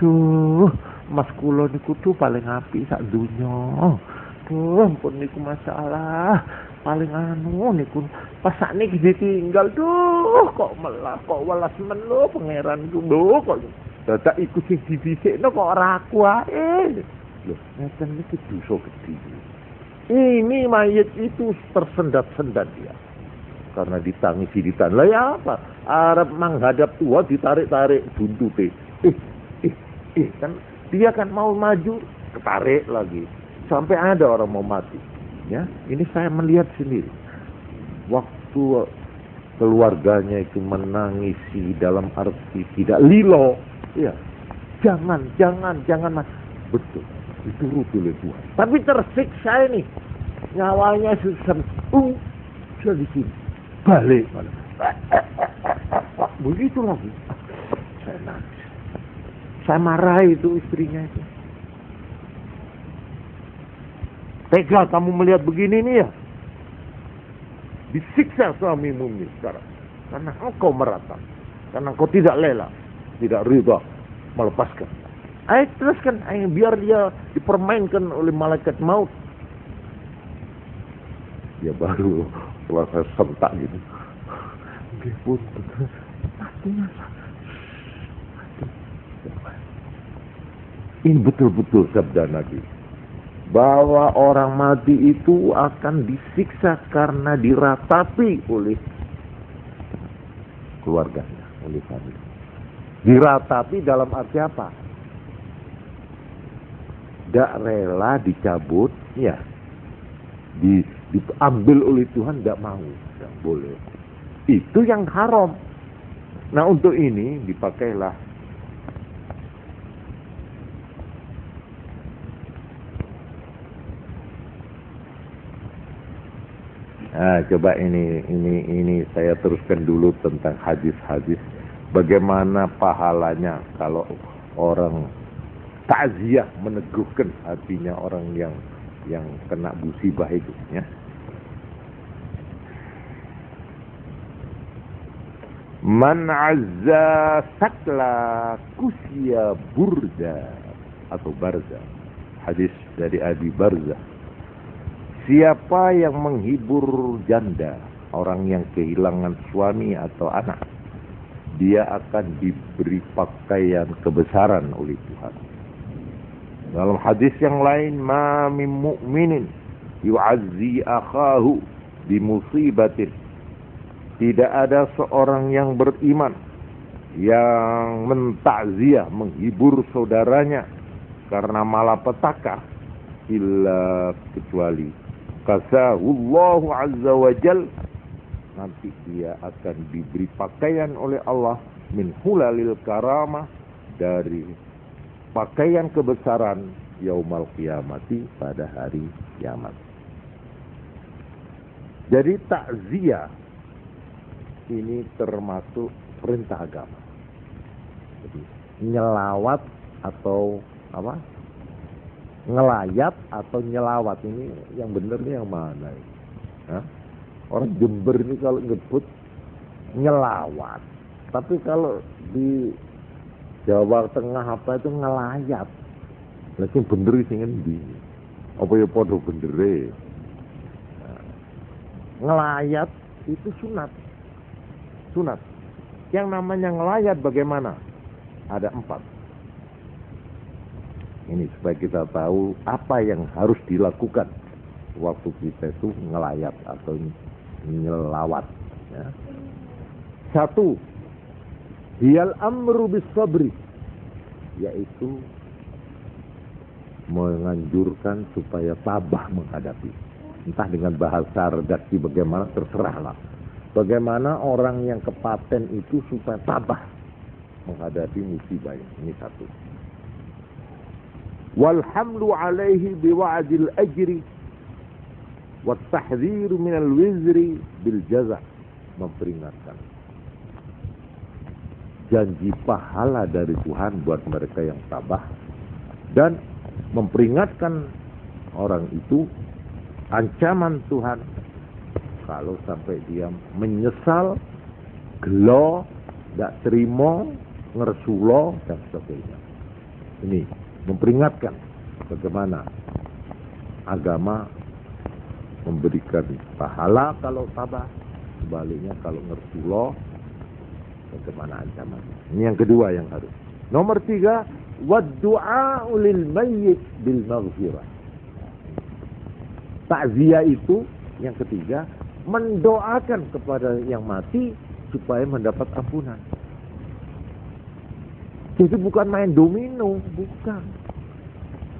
Duh, mas kula niku tuh paling apik sak donya. Duh, ampun niku masalah paling niku pas sakniki ditinggal. Duh, kok melah, kok welas melu pangeran ku. Duh, kok dadak iku sing dibisikno kok ora aku ae. Loh, ngeten iki dosa gedhe. Ini mayit itu tersendat-sendat dia. Karena ditangisi lah ya apa? Arab menghadap tua ditarik-tarik buntute. Kan dia kan mau maju, ketarik lagi. Sampai ada orang mau mati. Ya, ini saya melihat sendiri. Waktu keluarganya itu menangisi dalam arti tidak lilo. Ya. Jangan mas. Betul. Diturut oleh Tuhan. Tapi tersiksa ini. Nyawanya susah. Sudah di sini. Balik. Begitu lagi. Saya nangis. Saya marah itu istrinya itu. Tega kamu melihat begini nih ya. Disiksa suamimu ini sekarang. Karena engkau meratap. Karena engkau tidak rela. Tidak ridha melepaskan. Ayo teruskan, biar dia dipermainkan oleh malaikat maut. Dia baru setelah saya sentak gitu. Dia pun matinya. Ini betul-betul sabda Nabi. Bahwa orang mati itu akan disiksa karena diratapi oleh keluarganya, oleh famili. Diratapi dalam arti apa? Tidak rela dicabut, ya, diambil oleh Tuhan, tidak mau, tidak boleh. Itu yang haram. Nah untuk ini dipakailah coba ini saya teruskan dulu tentang hadis-hadis. Bagaimana pahalanya kalau orang takziah meneguhkan hatinya orang yang kena musibah itu ya. Man azza sakla kusya burda atau barza. Hadis dari Abi Barza. Siapa yang menghibur janda, orang yang kehilangan suami atau anak, dia akan diberi pakaian kebesaran oleh Tuhan. Dalam hadis yang lain, ma min mu'minin yu'azzi akhahu bi musibatin. Tidak ada seorang yang beriman yang mentakziah, menghibur saudaranya karena malapetaka, illa kecuali kasahullahu azza wa jal, nanti dia akan diberi pakaian oleh Allah min hulalil karamah, dari pakaian kebesaran yaumal qiyamati, pada hari kiamat. Jadi takziah ini termasuk perintah agama. Jadi nyelawat atau apa? Ngelayat atau nyelawat, ini yang benar nih yang mana? Hah? Orang Jember ini kalau nyebut nyelawat, tapi kalau di Jawa Tengah apa itu ngelayat. Lagi bener sing endi? Apa ya padha bendere? Ngelayat itu sunat. Sunat. Yang namanya ngelayat bagaimana? Ada 4. Ini supaya kita tahu apa yang harus dilakukan waktu kita itu ngelayat atau nyelawat. Ya. 1, hiyal amru bis sabri, yaitu menganjurkan supaya tabah menghadapi. Entah dengan bahasa redaksi bagaimana, terserahlah. Bagaimana orang yang kepaten itu supaya tabah menghadapi musibah ini. 1. Walhamlu alaihi biwa'dil ajri wat tahdhir minal wizri bil jaza, memperingatkan janji pahala dari Tuhan buat mereka yang tabah, dan memperingatkan orang itu ancaman Tuhan kalau sampai dia menyesal, gelo, tidak terima, ngersulo, dan sebagainya. Ini memperingatkan bagaimana agama memberikan pahala kalau tabah, sebaliknya kalau ngersulo, bagaimana ancaman. Ini yang kedua yang harus. Nomor 3, wad-du'a lil mayyit bil maghfirah. Takziah itu yang ketiga, mendoakan kepada yang mati supaya mendapat ampunan. Jadi bukan main domino, bukan.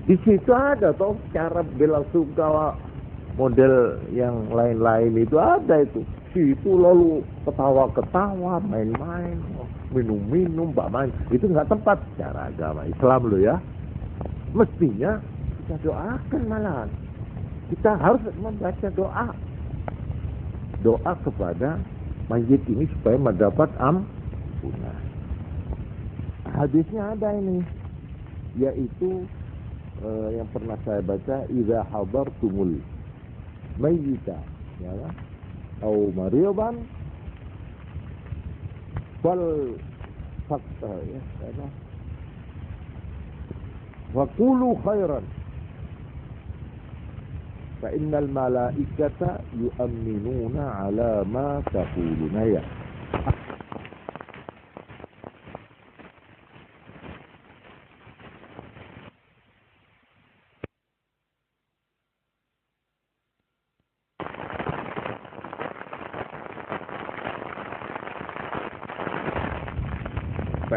Di situ ada toh cara bela sungkawa model yang lain-lain itu ada itu. Situ lalu ketawa-ketawa, main-main, minum-minum, mbak main. Itu nggak tempat cara agama Islam lo ya. Mestinya kita doakan malahan. Kita harus membaca doa. Doa kepada mayit ini supaya mendapat ampunan. Hadisnya ada ini, yaitu yang pernah saya baca, idza hadartumul mayyita ya atau mariban fal fakta ya apa faqulu khairan fa innal malaikata yu'minuna ala ma taquluna ya.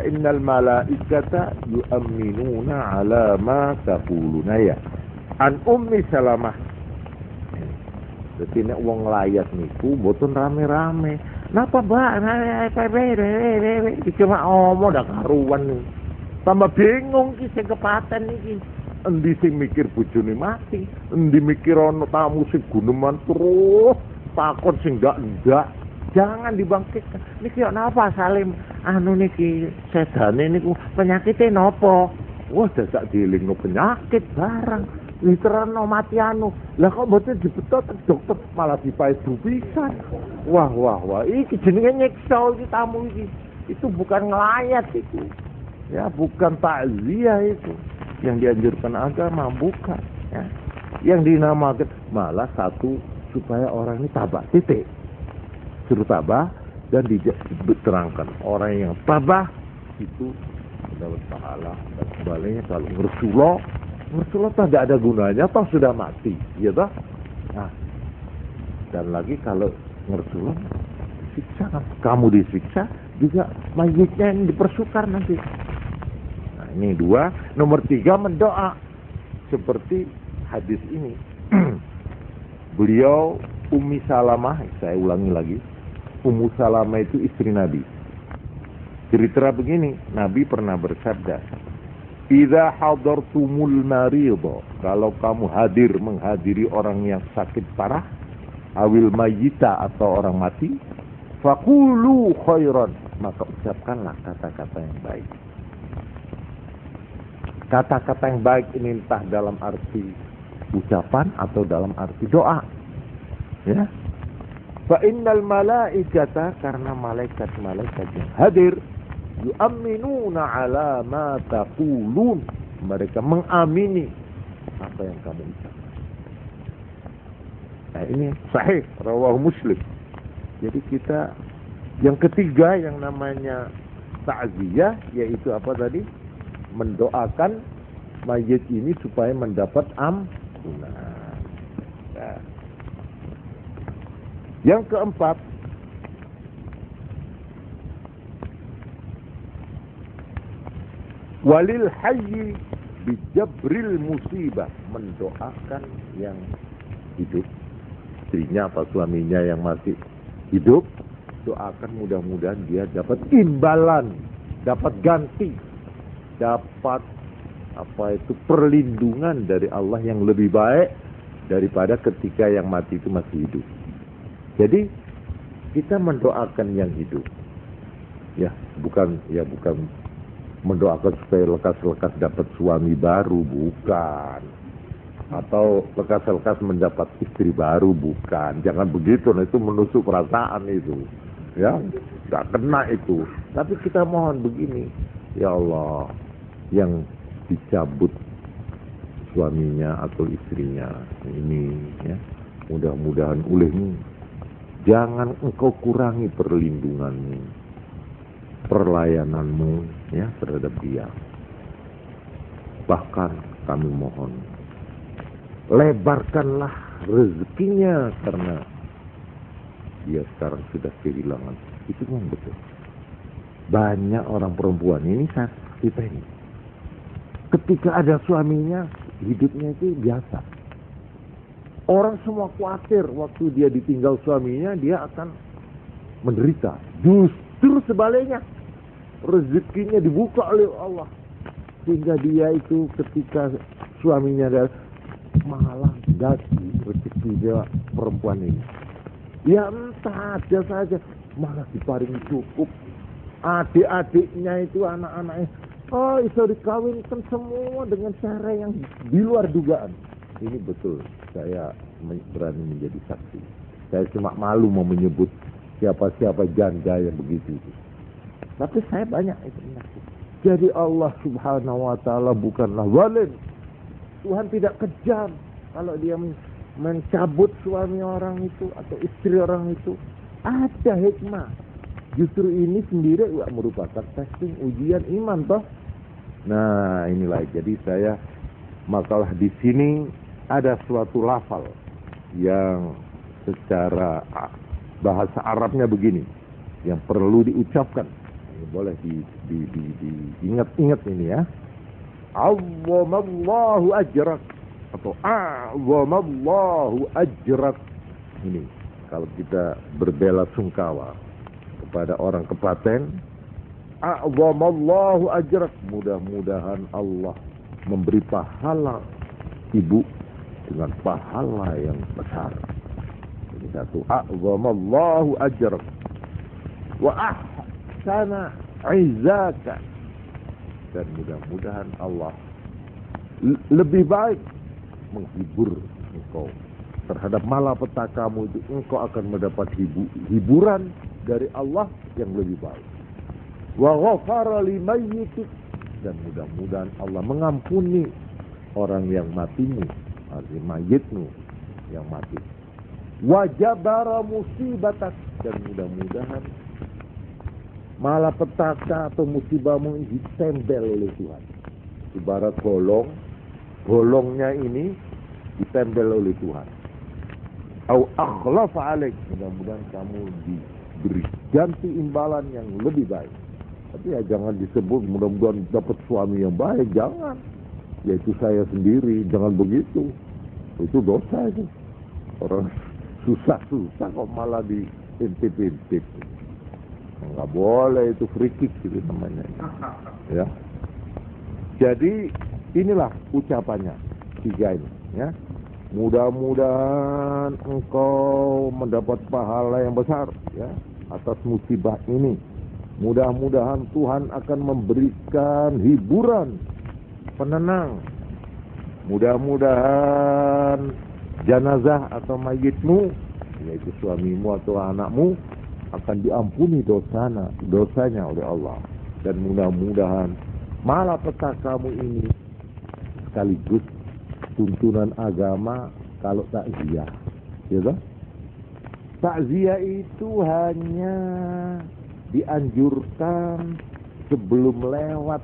Innal malaikata yu'minuna ala ma taquluna ya. An Ummi Salamah. Dadi nek wong layat niku mboten rame-rame. Napa, Mbak? Iki cuma omong dak karuan. Tambah bingung ki sing kepaten iki. Endi sing mikir bojone mati, endi mikir ana tamu sing guneman terus takon sing ndak. Jangan dibangkitkan. Niki kok napa Salim? Anu niki sedane niku penyakite napa? Wah, dadak dielingno penyakit barang. Literano mati anu. Lah kok mboten dibetot dokter malah dipaedu pisan. Wah, iki jenenge nyiksa iki tamu iki. Itu bukan ngelayat itu. Ya, bukan takziah itu. Yang dianjurkan agama bukan, ya. Yang dinamakan malah satu supaya orang ini tabah, titik. Suruh tabah dan diterangkan orang yang tabah itu mendapat pahala dan sebaliknya. Kalau Rasulullah tidak ada gunanya, toh sudah mati, ya toh. Nah, dan lagi kalau Rasulullah disiksa, kamu disiksa juga mayitnya yang dipersukar nanti. Nah, ini 2. Nomor 3, mendoa seperti hadis ini. Beliau Ummi Salamah, saya ulangi lagi, Ummu Salamah itu istri Nabi. Cerita begini, Nabi pernah bersabda, "Idza hadartumul maridha," kalau kamu menghadiri orang yang sakit parah, awil mayyita atau orang mati, faqulu khairan, maka ucapkanlah kata-kata yang baik. Kata-kata yang baik ini entah dalam arti ucapan atau dalam arti doa. Ya. Fa innal malaikata, karena malaikat-malaikat yang hadir, yu'minuna ala ma taqulun, mereka mengamini apa yang kamu ucapkan. Nah, ini sahih rawahu Muslim. Jadi kita yang ketiga yang namanya ta'ziyah, yaitu apa tadi? Mendoakan mayit ini supaya mendapat ampunan. Nah. Yang keempat, walil hayyi bijabril musibah, mendoakan yang hidup, istrinya atau suaminya yang masih hidup, doakan mudah-mudahan dia dapat imbalan, dapat ganti, dapat perlindungan dari Allah yang lebih baik daripada ketika yang mati itu masih hidup. Jadi kita mendoakan yang hidup, ya bukan mendoakan supaya lekas-lekas dapat suami baru, bukan, atau lekas-lekas mendapat istri baru, bukan. Jangan begitu, nah itu menusuk perasaan itu, ya nggak kena itu. Tapi kita mohon begini, ya Allah, yang dicabut suaminya atau istrinya ini, ya mudah-mudahan olehmu jangan engkau kurangi perlindunganmu, perlayananmu, ya terhadap dia. Bahkan kami mohon, lebarkanlah rezekinya karena dia sekarang sudah kehilangan. Itu yang betul. Banyak orang perempuan ini saat kita ini, ketika ada suaminya, hidupnya itu biasa. Orang semua khawatir waktu dia ditinggal suaminya, dia akan menderita. Justru sebaliknya, rezekinya dibuka oleh Allah. Sehingga dia itu ketika suaminya ada, malah ganti rezeki dia perempuan ini. Ya entah aja saja, malah diparingi cukup. Adik-adiknya itu, anak-anaknya, oh bisa dikawinkan semua dengan cara yang di luar dugaan. Ini betul, saya berani menjadi saksi. Saya cuma malu mau menyebut siapa-siapa janda yang begitu itu. Tapi saya banyak itu menyaksikan. Jadi Allah subhanahu wa ta'ala bukanlah zalim. Tuhan tidak kejam kalau dia mencabut suami orang itu atau istri orang itu. Ada hikmah. Justru ini sendiri merupakan testing ujian iman toh. Nah inilah, jadi saya makalah di sini ada suatu lafal yang secara bahasa Arabnya begini, yang perlu diucapkan. Ini boleh diingat-ingat ini ya. Azzamallahu ajrak atau a'zamallahu ajrak. Ini kalau kita berbela sungkawa kepada orang kepaten, a'zamallahu ajrak, mudah-mudahan Allah memberi pahala ibu dengan pahala yang besar. Ini satu, a'zamallahu ajrak wa ahsana izzaka, dan mudah-mudahan Allah lebih baik menghibur engkau. Terhadap malapetakamu itu engkau akan mendapat hiburan dari Allah yang lebih baik. Wa ghafara limayyitik, dan mudah-mudahan Allah mengampuni orang yang matimu, artinya mayitmu yang mati. Wa jabara musibatak, dan mudah-mudahan malapetaka atau musibahmu ditempel oleh Tuhan. Ibarat bolongnya ini ditempel oleh Tuhan. Au akhlafa alaik, mudah-mudahan kamu diberi ganti imbalan yang lebih baik. Tapi ya jangan disebut mudah-mudahan dapat suami yang baik, jangan. Yaitu saya sendiri, jangan begitu. Itu dosa itu. Orang susah-susah kok malah diintip-intip. Nggak boleh, itu free kick gitu namanya. Ya. Jadi inilah ucapannya 3 ini, ya. Mudah-mudahan engkau mendapat pahala yang besar, ya, atas musibah ini. Mudah-mudahan Tuhan akan memberikan hiburan, penenang. Mudah-mudahan jenazah atau mayitmu, yaitu suamimu atau anakmu, akan diampuni dosanya oleh Allah. Dan mudah-mudahan malapetakamu ini sekaligus tuntunan agama kalau takziah, ya kan? Takziah itu hanya dianjurkan sebelum lewat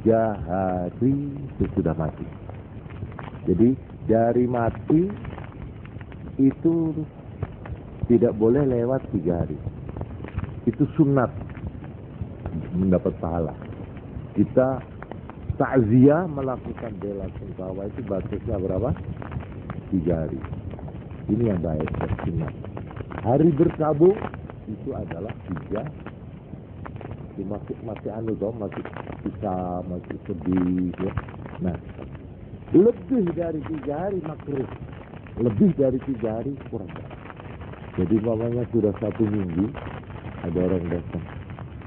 3 hari sesudah mati. Jadi dari mati itu tidak boleh lewat 3 hari. Itu sunat mendapat pahala. Kita takziah melakukan bela sungkawa itu batasnya berapa? 3 hari. Ini yang baik dan sunat. Hari berkabung itu adalah 3. Masih bisa masih sedih, ya. Nah, lebih dari 3 hari makruh. Lebih dari 3 hari kurang baik. Jadi mamanya sudah 1 minggu, ada orang datang.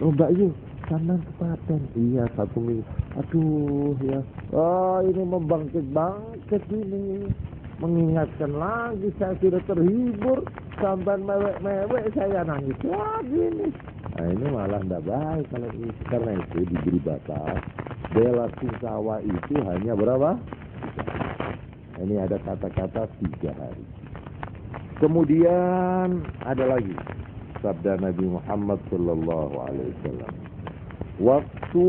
Oh Mbak Yu, sampean kepaten. Iya 1 minggu. Aduh ya. Oh ini membangkit ini. Mengingatkan lagi, saya sudah terhibur. Sampai mewek-mewek saya nangis lagi nih. Nah ini malah tidak baik kalau ini. Karena itu diberi batas. Bela sungkawa itu hanya berapa? 3 hari. Ini ada kata-kata 3 hari. Kemudian ada lagi sabda Nabi Muhammad sallallahu alaihi wasallam. Waktu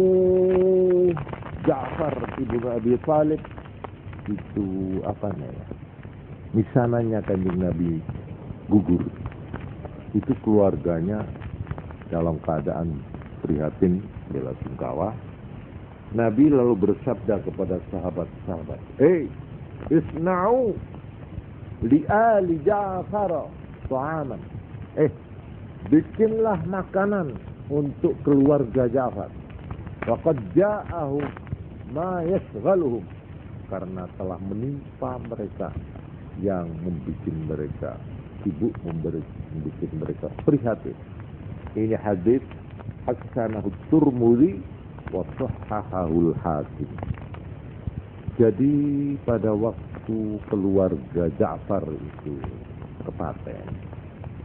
Ja'far ibnu Abi Thalib itu apa namanya? Misananya Kanjeng Nabi gugur. Itu keluarganya dalam keadaan prihatin bela sungkawa. Nabi lalu bersabda kepada sahabat-sahabat, isna'u li'ali Ja'far ta'aman. Bikinlah makanan untuk keluarga Ja'far. Waqad ja'ahu ma yashghaluhum, karena telah menimpa mereka yang membuat mereka sibuk, membuat mereka prihatin. Ini hadis hasanahu Tirmidzi wa sahhahahu al-Hakim. Jadi pada waktu keluarga Ja'far itu kepaten,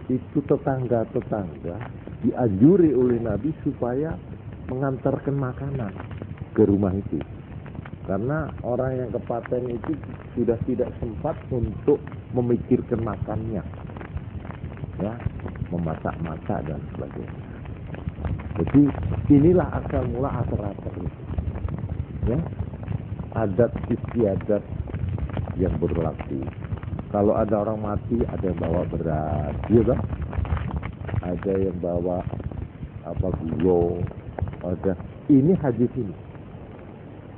itu tetangga-tetangga dianjuri oleh Nabi supaya mengantarkan makanan ke rumah itu. Karena orang yang kepaten itu sudah tidak sempat untuk memikirkan makannya, ya, memasak-masak dan sebagainya. Jadi inilah asal mula atar-atar itu, ya, adat istiadat yang berlaku. Kalau ada orang mati, ada yang bawa beras, ya kan? Ada yang bawa gula, ada. Ini hadis ini,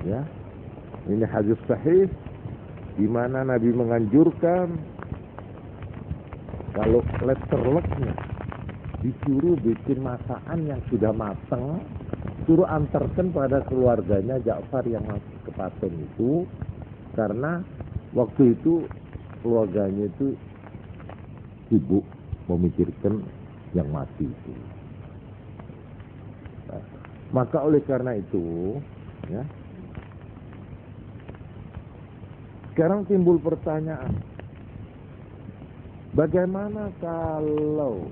ya. Ini hadis sahih di mana Nabi menganjurkan kalau letterleknya disuruh bikin masakan yang sudah matang, suruh antarkan pada keluarganya Ja'far yang masih kepaten itu, karena waktu itu keluarganya itu sibuk memikirkan yang mati itu. Nah, maka oleh karena itu, ya, Sekarang timbul pertanyaan, bagaimana kalau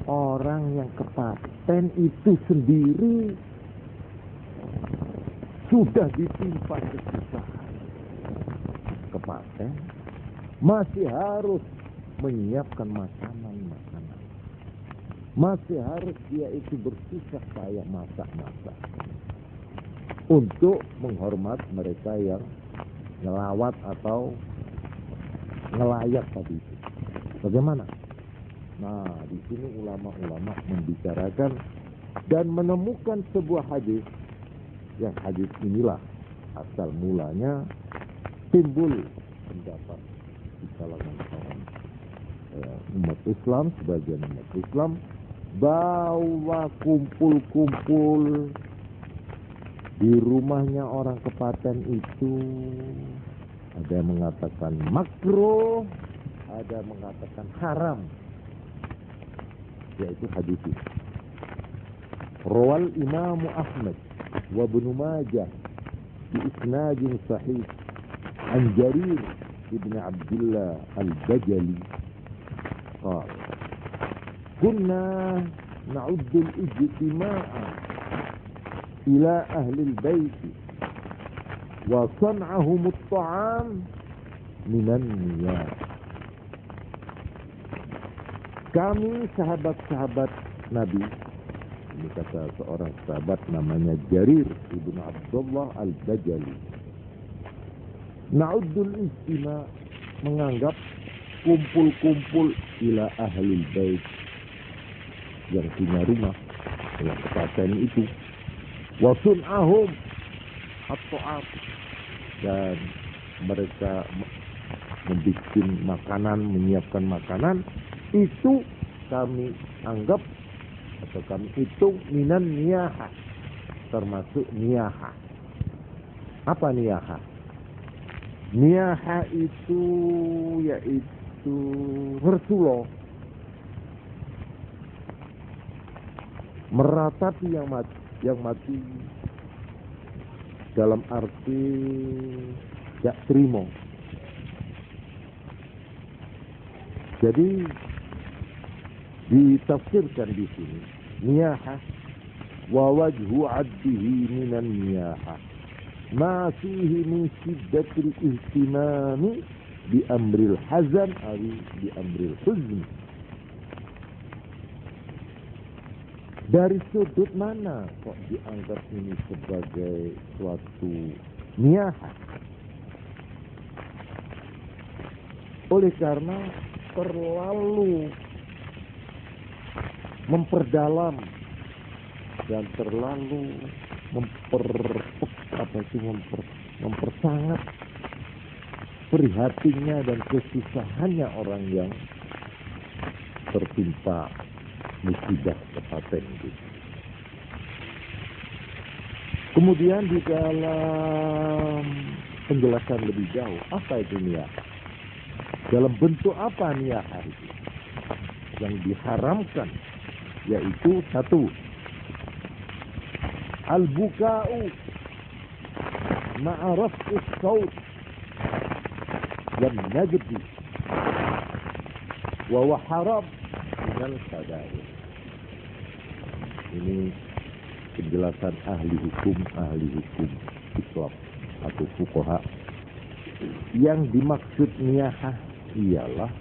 orang yang kepaten itu sendiri sudah ditimpa kesusahan, kepaten masih harus menyiapkan makanan, masih harus dia itu bersusah payah masak untuk menghormat mereka yang ngelawat atau ngelayak tadi itu. Bagaimana? Nah, di sini ulama-ulama membicarakan dan menemukan sebuah hadis, yang hadis inilah asal mulanya timbul pendapat di kalangan orang umat Islam, sebagian umat Islam, bahwa kumpul-kumpul di rumahnya orang kepaten itu ada yang mengatakan makruh, ada yang mengatakan haram, yaitu hadis itu. Rawal Imam Ahmad wa Ibnu Majah bi isnadin sahih an Jarir ibn Abdullah al-Bajali qala kunna na'uddu al-ijtima'a ila ahli al-bait wa san'ahum at-ta'am minan niyah. Kami sahabat-sahabat Nabi, ini kata seorang sahabat namanya Jarir ibn Abdullah al-Bajali, na'uddul ijtima, menganggap kumpul-kumpul ila ahli al-bait, yang punya rumah, yang kepaten itu, wa sun'ahum at-ta'am, dan mereka membuat makanan, menyiapkan makanan, itu kami anggap atau kami hitung minan niyaha, termasuk niyaha. Apa niyaha? Niyaha itu yaitu ngersulo, meratapi yang mati dalam arti gak terima. Jadi ditafsirkan di sini niyaha wa wajhu 'addihi minan niyaha ma fihi min shiddatil ihtimami bi amril hazan aw bi amril huzn. Dari sudut mana kok dianggap ini sebagai suatu niyaha? Oleh karena terlalu memperdalam dan terlalu mempersangat prihatinnya dan kesusahannya orang yang tertimpa musibah kepaten itu. Kemudian di dalam penjelasan lebih jauh, apa itu niyaha? Dalam bentuk apa niyaha itu? Yang diharamkan yaitu satu, al-buka'u ma'a raf'is saut wan najdi wa huwa haram minal kabair. Ini penjelasan ahli hukum Islam atau fuqaha. Yang dimaksud niyaha ialah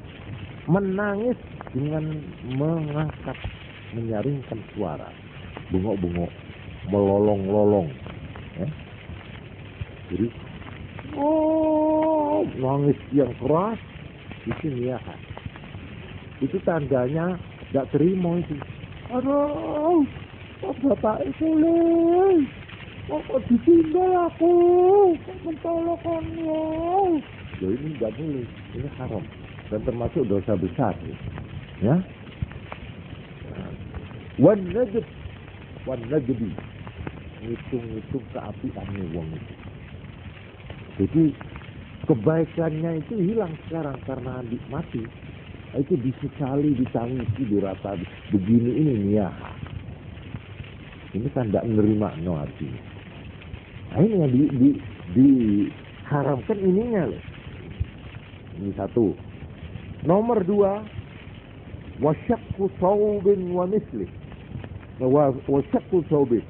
menangis dengan mengangkat, menyaringkan suara, bengok-bengok, melolong-lolong, ya. Jadi, nangis yang keras, itu niyaha. Itu tandanya tidak terima itu. Aduh, kok bapak itu kok ditinggal aku, kok mentolokkannya. Loh, ini tidak boleh, ini haram dan termasuk dosa besar, ya. Wan najdi, ngitung keapiannya uang itu. Jadi kebaikannya itu hilang sekarang karena mati. Itu disesali, ditangisi, dirata begini, ini niyaha. Ini kan tidak menerima, no artinya. Nah, ini yang haramkan ininya loh. Ini satu. Nomor dua, wasyakku saubin wa mislih. Wasyakku saubin,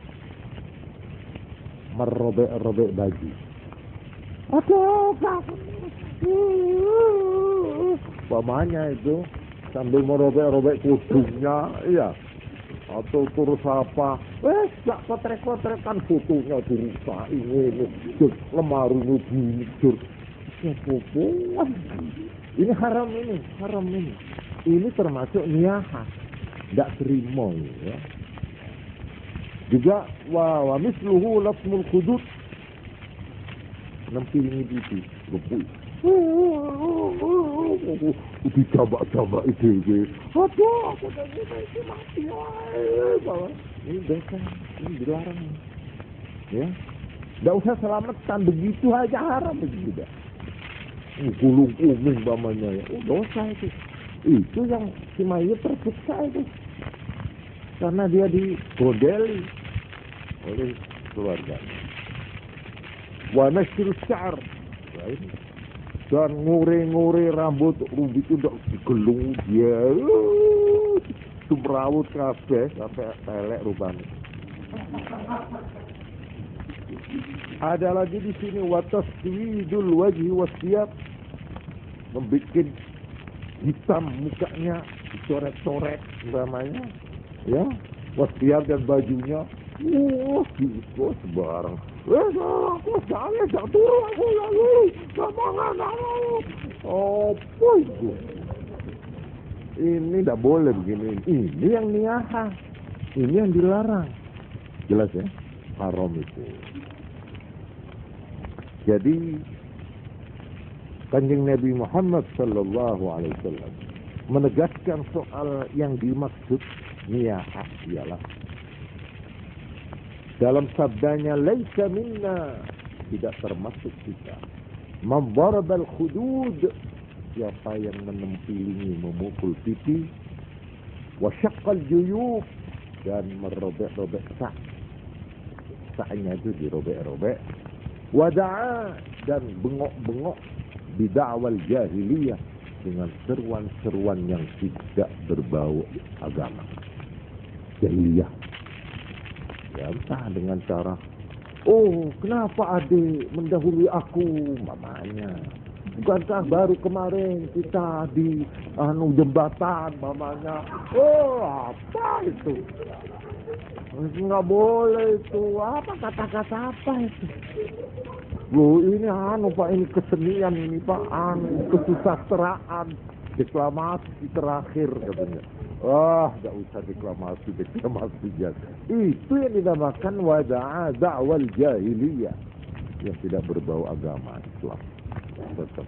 merobek-robek baju. Aduh, pamannya itu sambil merobek-robek kudungnya, iya. Atau terus apa? Gak kotrek-kotrekan fotonya dirusak ini, lemari ini gini, ini haram ini. Ini termasuk niyahah, tidak terima ya. Juga wa misluhu lasmul khudud, nampilingi itu, gepui. Dijabak-jabak itu. Aduh, aku udah ini mati. Ini dosa, ini dilarang. Ya, tidak usah selamatan, begitu aja haram begitu dah. Gulung kuming bamanya ya, dosa itu. Itu yang si mayit tersiksa itu. Karena dia digodeli oleh keluarga. Wa nashrul sya'r, dan ngure-ngure rambut itu udah digelung dia. Sumrawut kabeh sampai telek rupanya. Ada lagi di sini wa taswidul wajhi wasiyab, membikin hitam mukanya, dicoret-coret namanya, ya, wasiyab dan bajunya. Gitu sebarang. Aku jangan turun aku lagi. Gamangan aku. Apa itu? Ini tidak boleh begini. Ini yang niyahah. Ini yang dilarang. Jelas ya? Haram itu. Jadi Kanjeng Nabi Muhammad sallallahu alaihi wasallam menegaskan soal yang dimaksud niyahah ialah dalam sabdanya, laisa minna, tidak termasuk kita. Mambarabal khudud, siapa yang menempilingi, memukul pipi. Wasyaqqal juyub, dan merobek-robek sak. Saknya itu dirobek-robek. Wada'a, dan bengok-bengok bid'awal jahiliyah, dengan seruan-seruan yang tidak berbau agama. Jahiliyah. Ya, entah dengan cara, oh kenapa adik mendahului aku, mamanya. Bukankah baru kemarin kita di jembatan, mamanya. Oh apa itu? Nggak boleh itu. Apa kata-kata apa itu? Loh ini Pak, ini kesenian ini Pak, kesusastraan, deklamasi terakhir katanya. Tidak usah deklamasi aja. Itu yang dinamakan wada'a da'wal jahiliyah, yang tidak berbau agama Islam. Betul.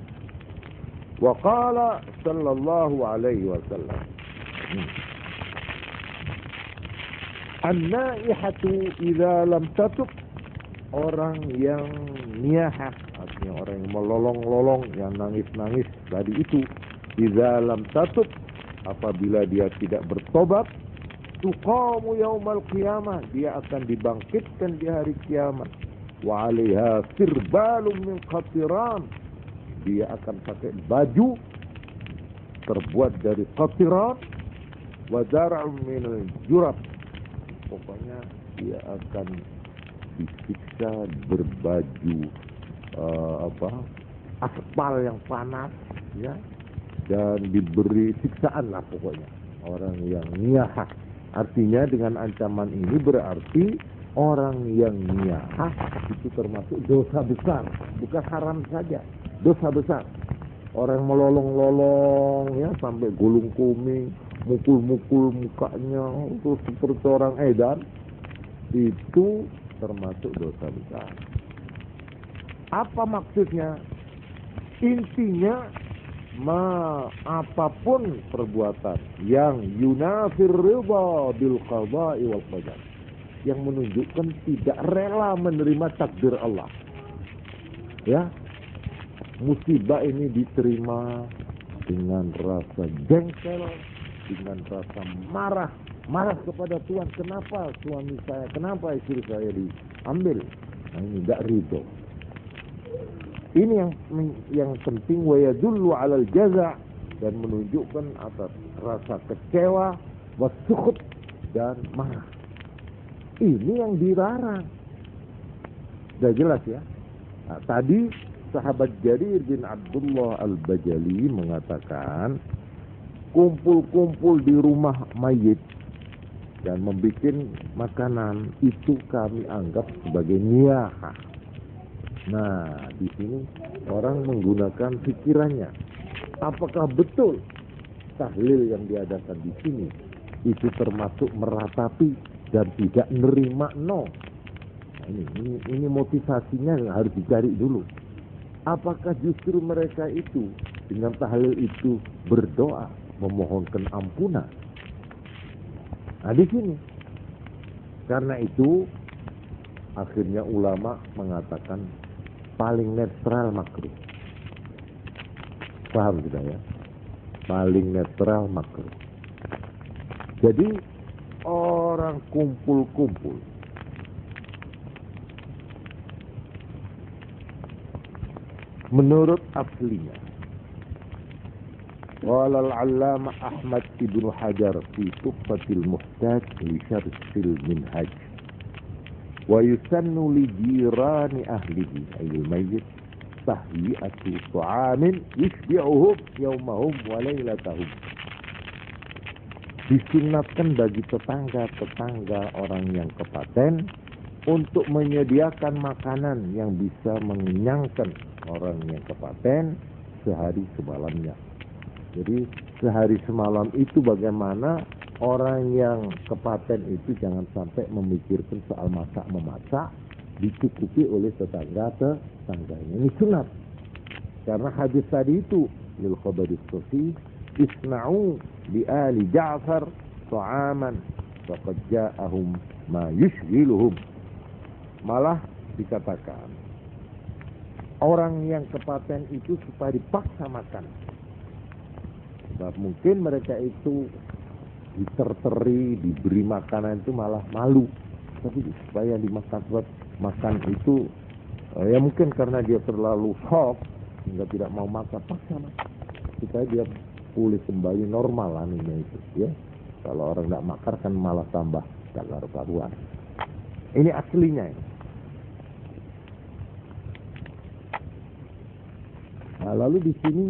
Wa qala sallallahu alaihi wasallam, an-naihatu idza lam tatub, orang yang niyahah, artinya orang yang melolong-lolong, yang nangis-nangis tadi itu, idza lam tatub, apabila dia tidak bertobat, tuqamu yaumal qiyamah, dia akan dibangkitkan di hari kiamat. Wa 'alaiha sirbalun min qatiran, dia akan pakai baju terbuat dari qatiran, wa dar'un min jurab, pokoknya dia akan disiksa berbaju aspal yang panas, ya, dan diberi siksaan lah pokoknya orang yang niyahah. Artinya dengan ancaman ini berarti orang yang niyahah itu termasuk dosa besar, bukan haram saja, dosa besar. Orang melolong-lolong ya sampai gulung kuming, mukul-mukul mukanya terus seperti orang edan, itu termasuk dosa besar. Apa maksudnya? Intinya apapun perbuatan yang yunafir ridha bil qada'i wal qadar, yang menunjukkan tidak rela menerima takdir Allah. Ya, musibah ini diterima dengan rasa jengkel, dengan rasa marah kepada Tuhan. Kenapa suami saya, kenapa istri saya diambil? Nah, ini tidak ridho. Ini yang penting, wa yadullu 'alal jaza', dan menunjukkan atas rasa kecewa, wasukhut, dan marah. Ini yang dilarang. Sudah jelas ya. Nah, tadi sahabat Jarir bin Abdullah Al-Bajali mengatakan, kumpul-kumpul di rumah mayit dan membuat makanan itu kami anggap sebagai niyahah. Nah, di sini orang menggunakan pikirannya. Apakah betul tahlil yang diadakan di sini itu termasuk meratapi dan tidak nerima? No. Nah, ini motivasinya harus dicari dulu. Apakah justru mereka itu dengan tahlil itu berdoa memohonkan ampunan? Nah, di sini. Karena itu akhirnya ulama mengatakan paling netral makruh. Paham sudah ya? Paling netral makruh. Jadi orang kumpul-kumpul menurut aslinya, qala al-'allamah Ahmad ibn Hajar fi Tuhfatil Muhtaj li Syarhil Minhaj, wa yusannu li jirani ahlihi ayil mayyit tahyi'atu ta'amin yusbi'uhum yawmahum wa laylatahum. Disunatkan bagi tetangga-tetangga orang yang kepaten untuk menyediakan makanan yang bisa mengenyangkan orang yang kepaten sehari semalamnya. Jadi sehari semalam itu bagaimana orang yang kepaten itu jangan sampai memikirkan soal masak-memasak, dicukupi oleh tetangga-tetangganya. Ini sunat. Karena hadis tadi itu lil khabaris sahih, isna'u bi ali Ja'far ta'aman faqad ja'ahum ma yushghiluhum. Malah dikatakan orang yang kepaten itu supaya dipaksa makan. Sebab mungkin mereka itu diterteri, diberi makanan itu malah malu. Tapi supaya dimakan, sebab makan itu ya mungkin karena dia terlalu shock sehingga tidak mau makan, paksa makan supaya dia pulih kembali normal anunya itu ya. Kalau orang tidak makan kan malah tambah gak karu-karuan. Ini aslinya ya. Nah, lalu di sini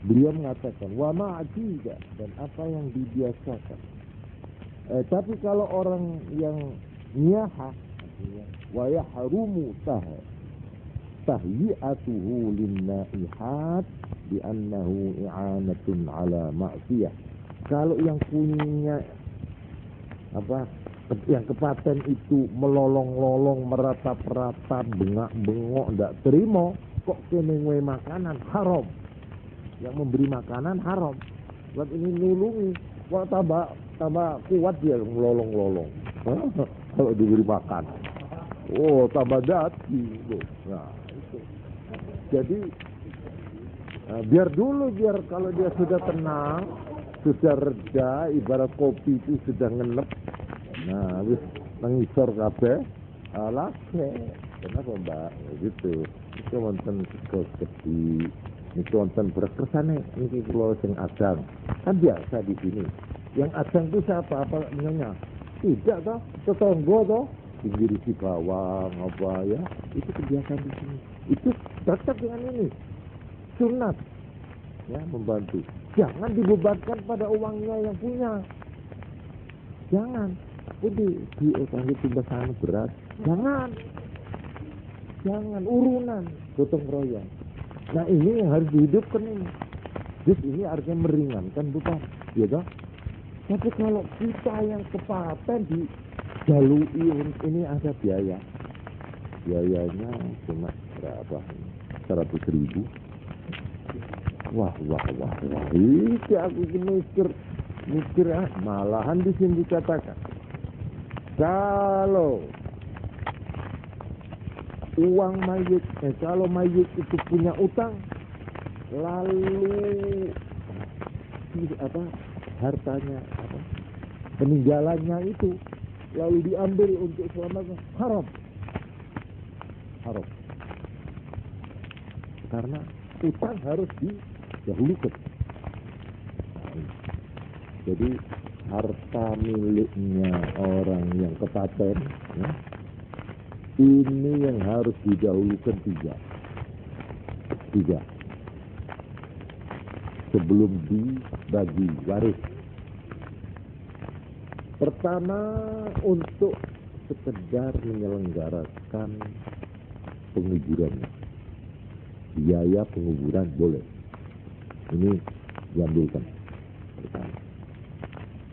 beliau mengatakan wa ma'atiga, dan apa yang dibiasakan. Tapi kalau orang yang niyaha wa yahrumu tahyi'atuhu lin-na'ihat bi annahu i'anatun 'ala ma'siyah. Kalau yang punya yang kepaten itu melolong-lolong, meratap-ratap, bengak-bengok, tidak terima, kok kene makanan haram. Yang memberi makanan haram. Sebab ini nulungi, kok tambah kuat dia melolong-lolong. Kalau diberi makan, tambah dati. Nah, itu. Jadi biar kalau dia sudah tenang, sudah reda, ibarat kopi itu sudah ngenep. Nah, habis mengisor kabeh, lake. Kenapa Mbak? Gitu. Itu wonten seketi. Itu wonten berkersane niki kula sing adang. Kan biasa di sini. Yang adang itu siapa? Apa nyonya? Tidak toh, tetangga toh. Ngirisi bawang apa ya? Itu kebiasaan di sini. Itu cocok dengan ini. Sunat. Ya, membantu. Jangan dibebankan pada uangnya yang punya. Jangan. Di utang itu besar berat. Jangan urunan, gotong royong. Nah, ini yang harus dihidupkan ini. Jadi ini artinya meringankan, bukan? Ya toh? Tapi kalau kita yang kepaten dijalui, ini ada biaya. Biayanya cuma berapa? 100.000. Wah. Ini aku mikir malahan di sini dikatakan kalau uang mayit, kalau mayit itu punya utang, lalu hartanya peninggalannya itu lalu diambil untuk selamanya, haram. Karena utang harus didahulukan. Nah, jadi harta miliknya orang yang kepaten, ya, ini yang harus didahulukan tiga sebelum dibagi waris. Pertama, untuk sekedar menyelenggarakan penguburan, biaya penguburan boleh, ini diambilkan pertama.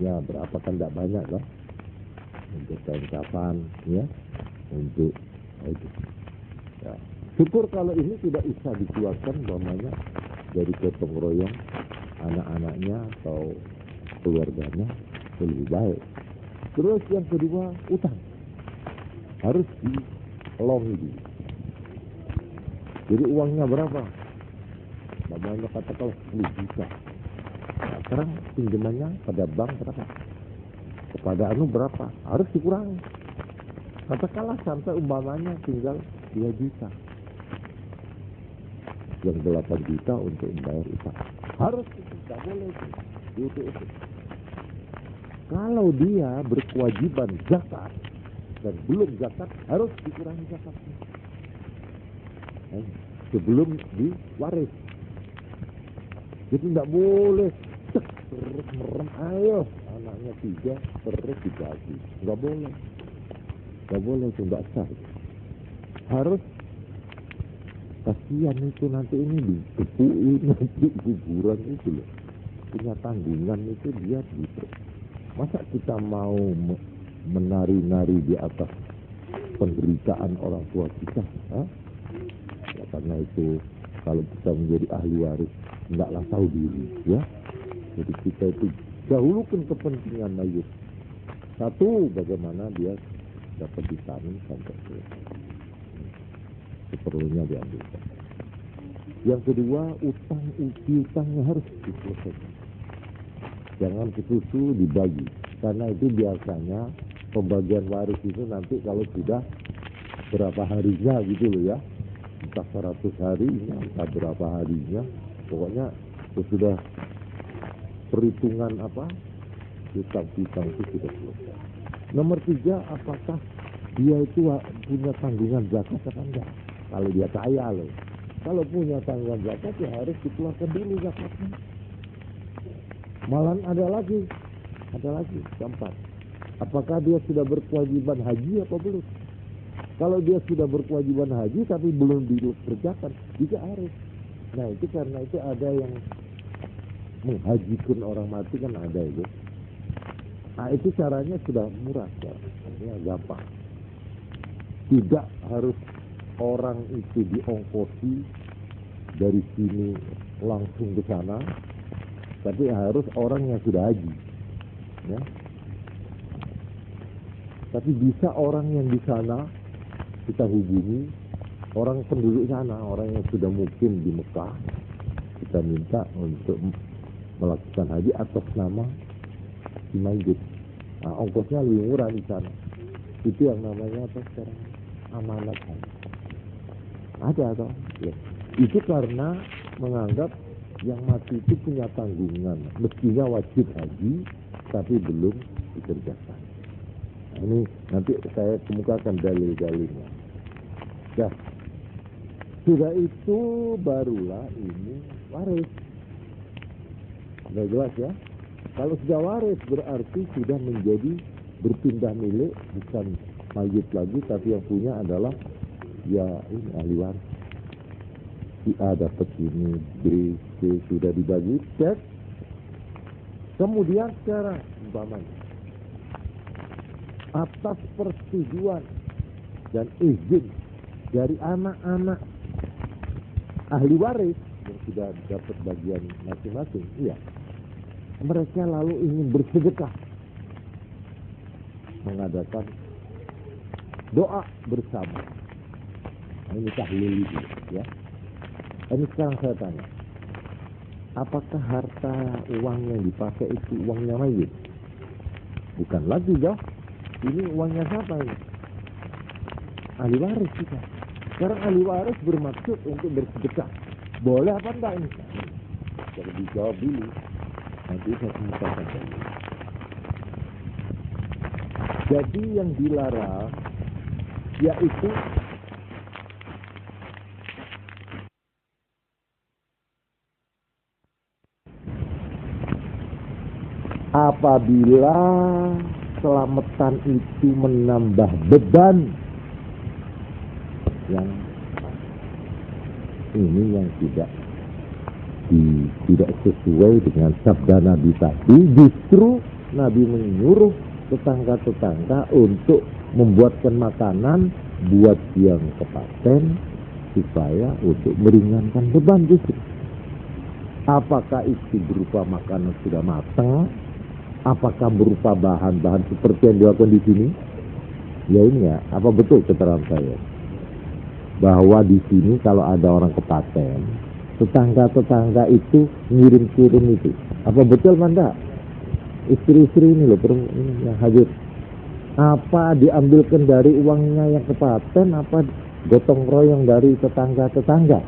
Ya berapa kan tidak banyak lah, untuk kain kafan, ya, untuk itu. Ya. Syukur kalau ini tidak bisa dikeluarkan umpamanya dari gotong royong anak-anaknya atau keluarganya, lebih baik. Terus yang kedua, utang harus dilongi dulu. Jadi uangnya berapa? Namanya katakanlah 10 juta. Nah, sekarang pinjamannya pada bank berapa? Kepada berapa? Harus dikurangi. Katakanlah sampai umpamanya tinggal 2 juta. Yang 8 juta untuk membayar utang. Harus, tidak boleh itu. Kalau dia berkewajiban zakat dan belum zakat, harus dikurangi zakatnya. Sebelum diwaris. Jadi tidak boleh terus merem, ayo anaknya 3 terus dibagi. Nggak boleh. Nggak boleh, itu nggak sah. Harus, kasihan itu nanti ini dikepuin, nanti kuburan itu loh. Punya tanggungan itu dia gitu. Masa kita mau menari-nari di atas penderitaan orang tua kita? Ya, karena itu kalau kita menjadi ahli waris, hendaklah tahu diri, ya. Jadi kita itu dahulukan kepentingan mayit. Satu, bagaimana dia dapat ditanam sampai seperlunya diambilkan. Yang kedua, utangnya harus diselesaikan. Jangan kesusu dibagi, karena itu biasanya pembagian waris itu nanti kalau sudah berapa harinya gitu loh ya, entah 100 harinya, entah berapa harinya, pokoknya sudah perhitungan utang-utang itu sudah selesai. Nomor 3, apakah dia itu punya tanggungan zakat atau enggak? Kalau dia kaya loh, kalau punya tanggungan zakat ya harus dikeluarkan dulu zakatnya. Malah ada lagi keempat, apakah dia sudah berkewajiban haji apa belum? Kalau dia sudah berkewajiban haji tapi belum dikerjakan, juga harus. Nah itu karena itu ada yang menghajikan orang mati kan ada itu. Nah itu caranya sudah murah ya, artinya gampang. Tidak harus orang itu diongkosi dari sini langsung ke sana, tapi harus orang yang sudah haji, ya. Tapi bisa orang yang di sana kita hubungi, orang penduduk sana, orang yang sudah mukim di Mekah, kita minta untuk melakukan haji atas nama si mayit. Nah, ongkosnya lebih murah di sana. Itu yang namanya apa sekarang? Amanat haji. Ada atau? Ya. Itu karena menganggap yang mati itu punya tanggungan, mestinya wajib haji, tapi belum dikerjakan. Nah, ini nanti saya kemukakan dalil-dalilnya. Ya, sudah itu barulah ini waris. Sudah jelas ya? Kalau sudah waris berarti sudah menjadi berpindah milik, bukan mayit lagi, tapi yang punya adalah ya ini ahli waris. Si A dapat ini, B, C sudah dibagi, cek. Kemudian sekarang umpamanya atas persetujuan dan izin dari anak-anak ahli waris yang sudah dapat bagian masing-masing, iya, mereka lalu ingin bersedekah, mengadakan doa bersama. Ini tahlil itu, ya. Ini sekarang saya tanya, apakah harta uang yang dipakai itu uangnya mayit? Bukan lagi dong. Ini uangnya siapa ini? Ahli waris kita. Sekarang ahli waris bermaksud untuk bersedekah. Boleh apa enggak ini? Jadi dijawab dulu. Nanti saya kemukakan dulu. Jadi yang dilarang yaitu apabila selamatan itu menambah beban yang ini yang tidak sesuai dengan sabda Nabi tadi, justru Nabi menyuruh tetangga-tetangga untuk membuatkan makanan buat yang kepaten supaya untuk meringankan beban justru. Apakah itu berupa makanan sudah matang? Apakah berupa bahan-bahan seperti yang dilakukan di sini? Ya ini ya, apa betul keterangan saya? Bahwa di sini kalau ada orang kepaten, tetangga-tetangga itu ngirim-kirim itu. Apa betul Manda? Istri-istri ini loh, ini yang hadir. Apa diambilkan dari uangnya yang kepaten, apa gotong royong dari tetangga-tetangga?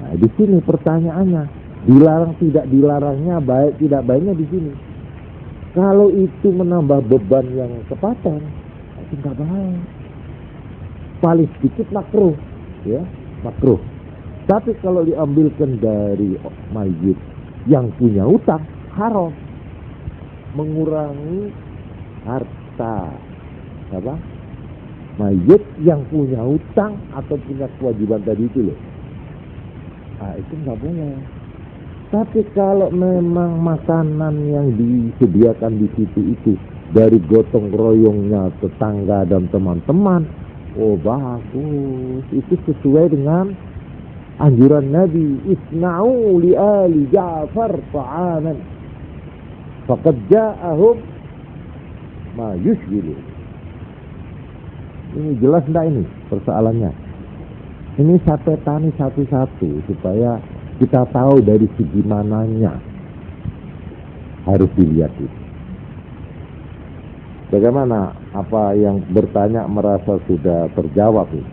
Nah, di sini pertanyaannya. Dilarang tidak dilarangnya, baik tidak baiknya di sini. Kalau itu menambah beban yang kepaten, itu nggak baik. Paling sedikit makruh, ya makruh. Tapi kalau diambilkan dari mayit yang punya utang, haram. Mengurangi harta apa? Mayit yang punya utang atau punya kewajiban tadi itu loh. Nah, itu nggak boleh. Tapi kalau memang makanan yang disediakan di situ itu dari gotong royongnya tetangga dan teman-teman, oh bagus, itu sesuai dengan anjuran Nabi, isna'u li ali Ja'far ta'aman faqad ja'ahum ma yushgilu. Ini jelas enggak ini persoalannya? Ini saya petani satu-satu supaya kita tahu dari segi mananya harus dilihat itu. Bagaimana? Apa yang bertanya merasa sudah terjawab itu?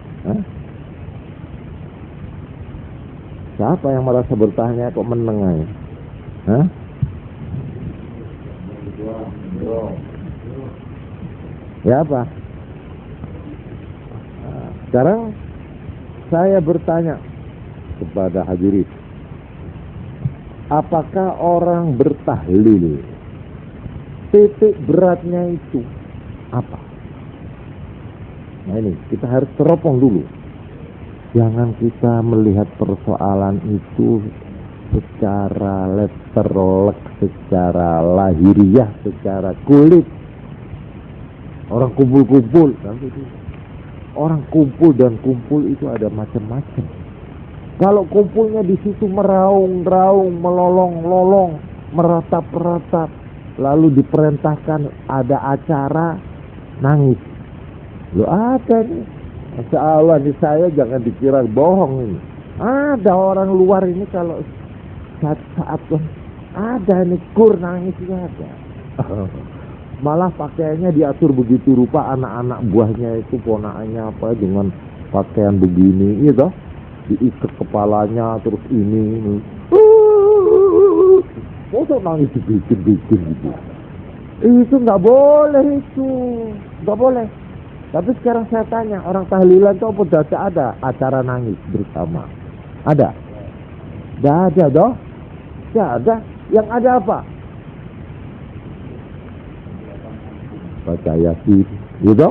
Siapa yang merasa bertanya kok menengah? Ya apa? Nah, sekarang saya bertanya kepada hadirin. Apakah orang bertahlil titik beratnya itu apa? Nah ini kita harus teropong dulu. Jangan kita melihat persoalan itu secara letterlek, secara lahiriah, secara kulit. Orang kumpul-kumpul, orang kumpul dan kumpul itu ada macam-macam. Kalau kumpulnya di situ meraung-raung, melolong-lolong, meratap-ratap, lalu diperintahkan ada acara nangis. Loh ada nih. Masya Allah nih, saya jangan dikira bohong ini. Ada orang luar ini kalau saat ada nih kur nangis juga ada. Malah pakaiannya diatur begitu rupa, anak-anak buahnya itu ponakannya apa dengan pakaian begini, gitu. Diikat kepalanya terus ini. Masa nangis dibikin-bikin gitu. Itu nggak boleh itu, nggak boleh. Tapi sekarang saya tanya, orang tahlilan itu apa tidak ada acara nangis bersama? Ada? Tidak ada doh? Tidak ada. Yang ada apa? Baca Yasin, gitu?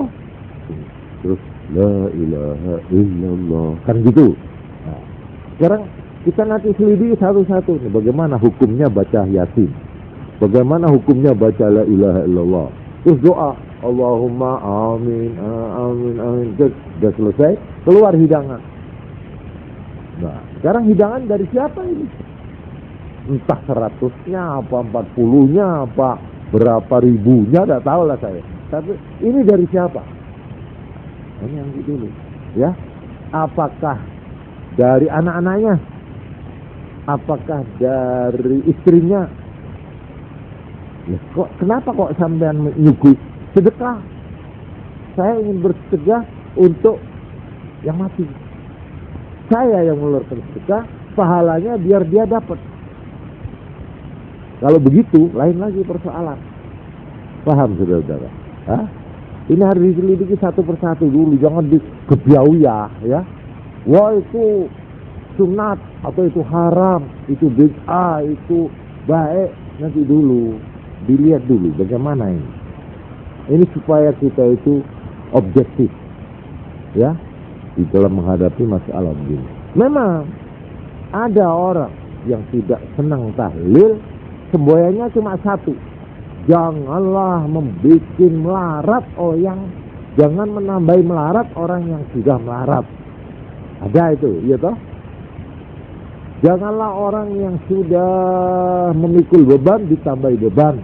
Terus la ilaha illallah, kan gitu. Nah, sekarang kita nanti selidiki satu-satu nih, bagaimana hukumnya baca Yasin, bagaimana hukumnya baca la ilaha illallah, terus doa Allahumma amin amin amin, sudah selesai, keluar hidangan. Nah, sekarang hidangan dari siapa ini? Entah 100-nya apa 40-nya apa berapa ribunya, tidak tahu lah saya. Tapi ini dari siapa? Ini yang dulu, ya. Apakah dari anak-anaknya? Apakah dari istrinya? Ya, kenapa kok sampean menyuguh sedekah? Saya ingin bersedekah untuk yang mati. saya yang mengeluarkan sedekah, pahalanya biar dia dapat. Kalau begitu, lain lagi persoalan. Paham saudara-saudara? Hah? Ini harus diselidiki satu persatu dulu, jangan dikebiauyah ya. Wah itu sunat atau itu haram, itu bid'ah, itu baik. Nanti dulu dilihat dulu bagaimana ini. Ini supaya kita itu objektif ya di dalam menghadapi masalah begini. Memang ada orang yang tidak senang tahlil, semboyannya cuma satu. Janganlah membuat melarat orang, jangan menambahi melarat orang yang sudah melarat. Ada itu, iya toh? Janganlah orang yang sudah memikul beban ditambahi beban.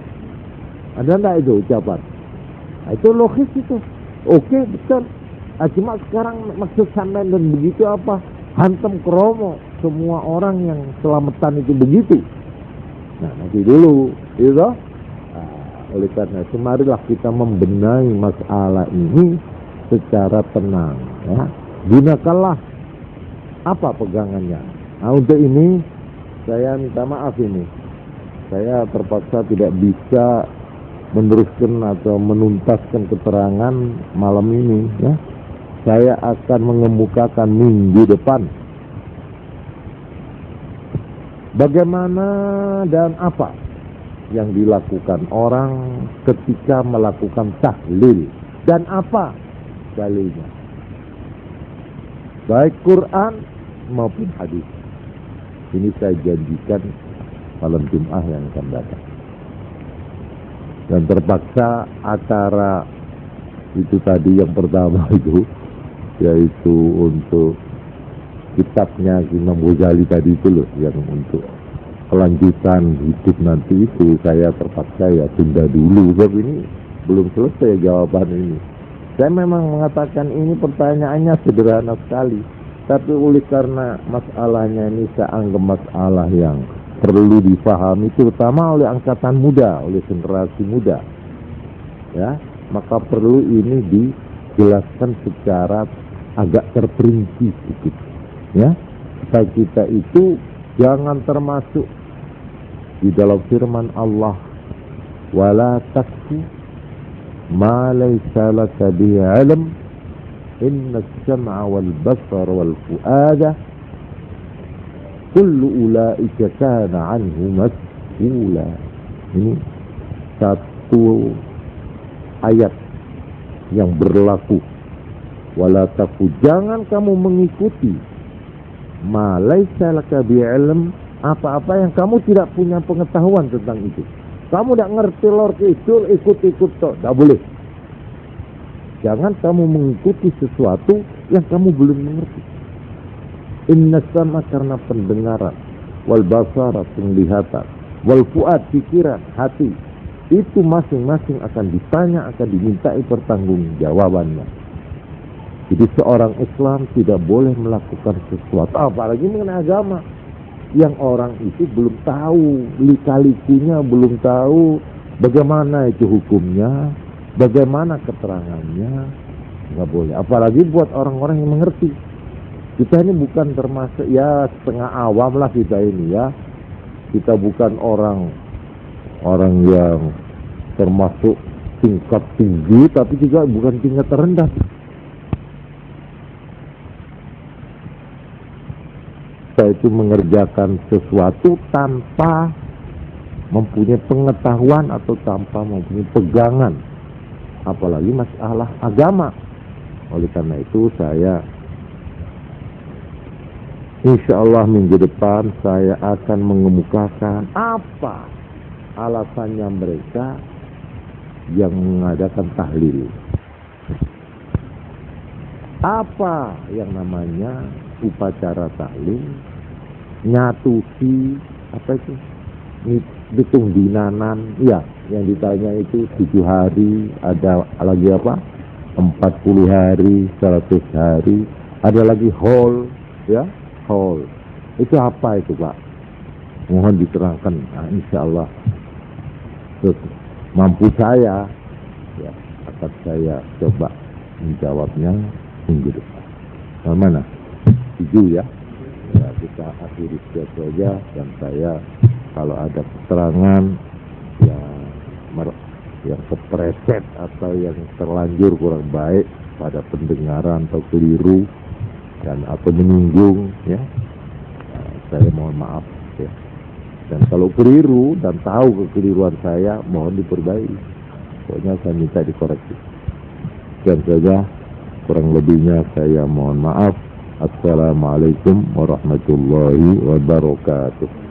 Ada enggak itu ucapan? Nah, itu logis itu. Oke, betul. Cuma sekarang maksud sampean dan begitu apa? Hantem kromo. Semua orang yang selamatan itu begitu. Nah, nanti dulu, iya toh? Oleh karena itu marilah kita membenahi masalah ini secara tenang ya. Gunakanlah apa pegangannya. Nah, untuk ini saya minta maaf ini. Saya terpaksa tidak bisa meneruskan atau menuntaskan keterangan malam ini ya. Saya akan mengemukakan minggu depan bagaimana dan apa yang dilakukan orang ketika melakukan tahlil dan apa dalilnya, baik Quran maupun hadis. Ini saya janjikan malam Jumat yang akan datang. Dan terpaksa acara itu tadi yang pertama itu, yaitu untuk kitabnya Imam Ghazali tadi itu loh, yang untuk kelanjutan hidup nanti itu saya terpaksa ya tunda dulu, sebab ini belum selesai jawaban ini. Saya memang mengatakan ini pertanyaannya sederhana sekali, tapi oleh karena masalahnya ini saya anggap masalah yang perlu difahami terutama oleh angkatan muda, oleh generasi muda ya, maka perlu ini dijelaskan secara agak terperinci sedikit ya, supaya kita itu jangan termasuk di dalam firman Allah, wala taqfu ma laysa laka bihi ilm inna as-sam'a wal basara wal fu'ada kullu ulaika kana anhu mas'ula. Ini satu ayat yang berlaku. Wala taqfu, jangan kamu mengikuti ma laisa laka bi ilm, apa-apa yang kamu tidak punya pengetahuan tentang itu. Kamu tidak ngerti lor kidul, ikut-ikut toh, tidak boleh. Jangan kamu mengikuti sesuatu yang kamu belum mengerti. Inna sama karena pendengaran, wal basara penglihatan, wal fuad pikiran, hati. Itu masing-masing akan ditanya, akan dimintai pertanggungjawabannya. Jadi seorang Islam tidak boleh melakukan sesuatu, apalagi mengenai agama, yang orang itu belum tahu, lika-likunya belum tahu, bagaimana itu hukumnya, bagaimana keterangannya, nggak boleh. Apalagi buat orang-orang yang mengerti. Kita ini bukan termasuk ya setengah awam lah kita ini ya. Kita bukan orang yang termasuk tingkat tinggi, tapi juga bukan tingkat terendah. Kita itu mengerjakan sesuatu tanpa mempunyai pengetahuan atau tanpa mempunyai pegangan, apalagi masalah agama. Oleh karena itu saya insyaallah minggu depan saya akan mengemukakan apa alasannya mereka yang mengadakan tahlil, apa yang namanya upacara tahlil, nyatusi apa itu, hitung dinanan ya, yang ditanya itu 7 hari, ada lagi apa 40 hari, 100 hari, ada lagi haul ya, haul itu apa itu Pak, mohon diterangkan. Nah, insyaallah mampu saya ya akan saya coba menjawabnya minggu depan. Mana? 7 ya. Ya, kita akhiri saja, dan saya kalau ada keterangan yang kepreset atau yang terlanjur kurang baik pada pendengaran atau keliru dan atau menyinggung, ya, saya mohon maaf, ya. Dan kalau keliru dan tahu kekeliruan saya, mohon diperbaiki. Pokoknya saya minta dikoreksi. Dan saja, kurang lebihnya saya mohon maaf. Assalamualaikum warahmatullahi wabarakatuh.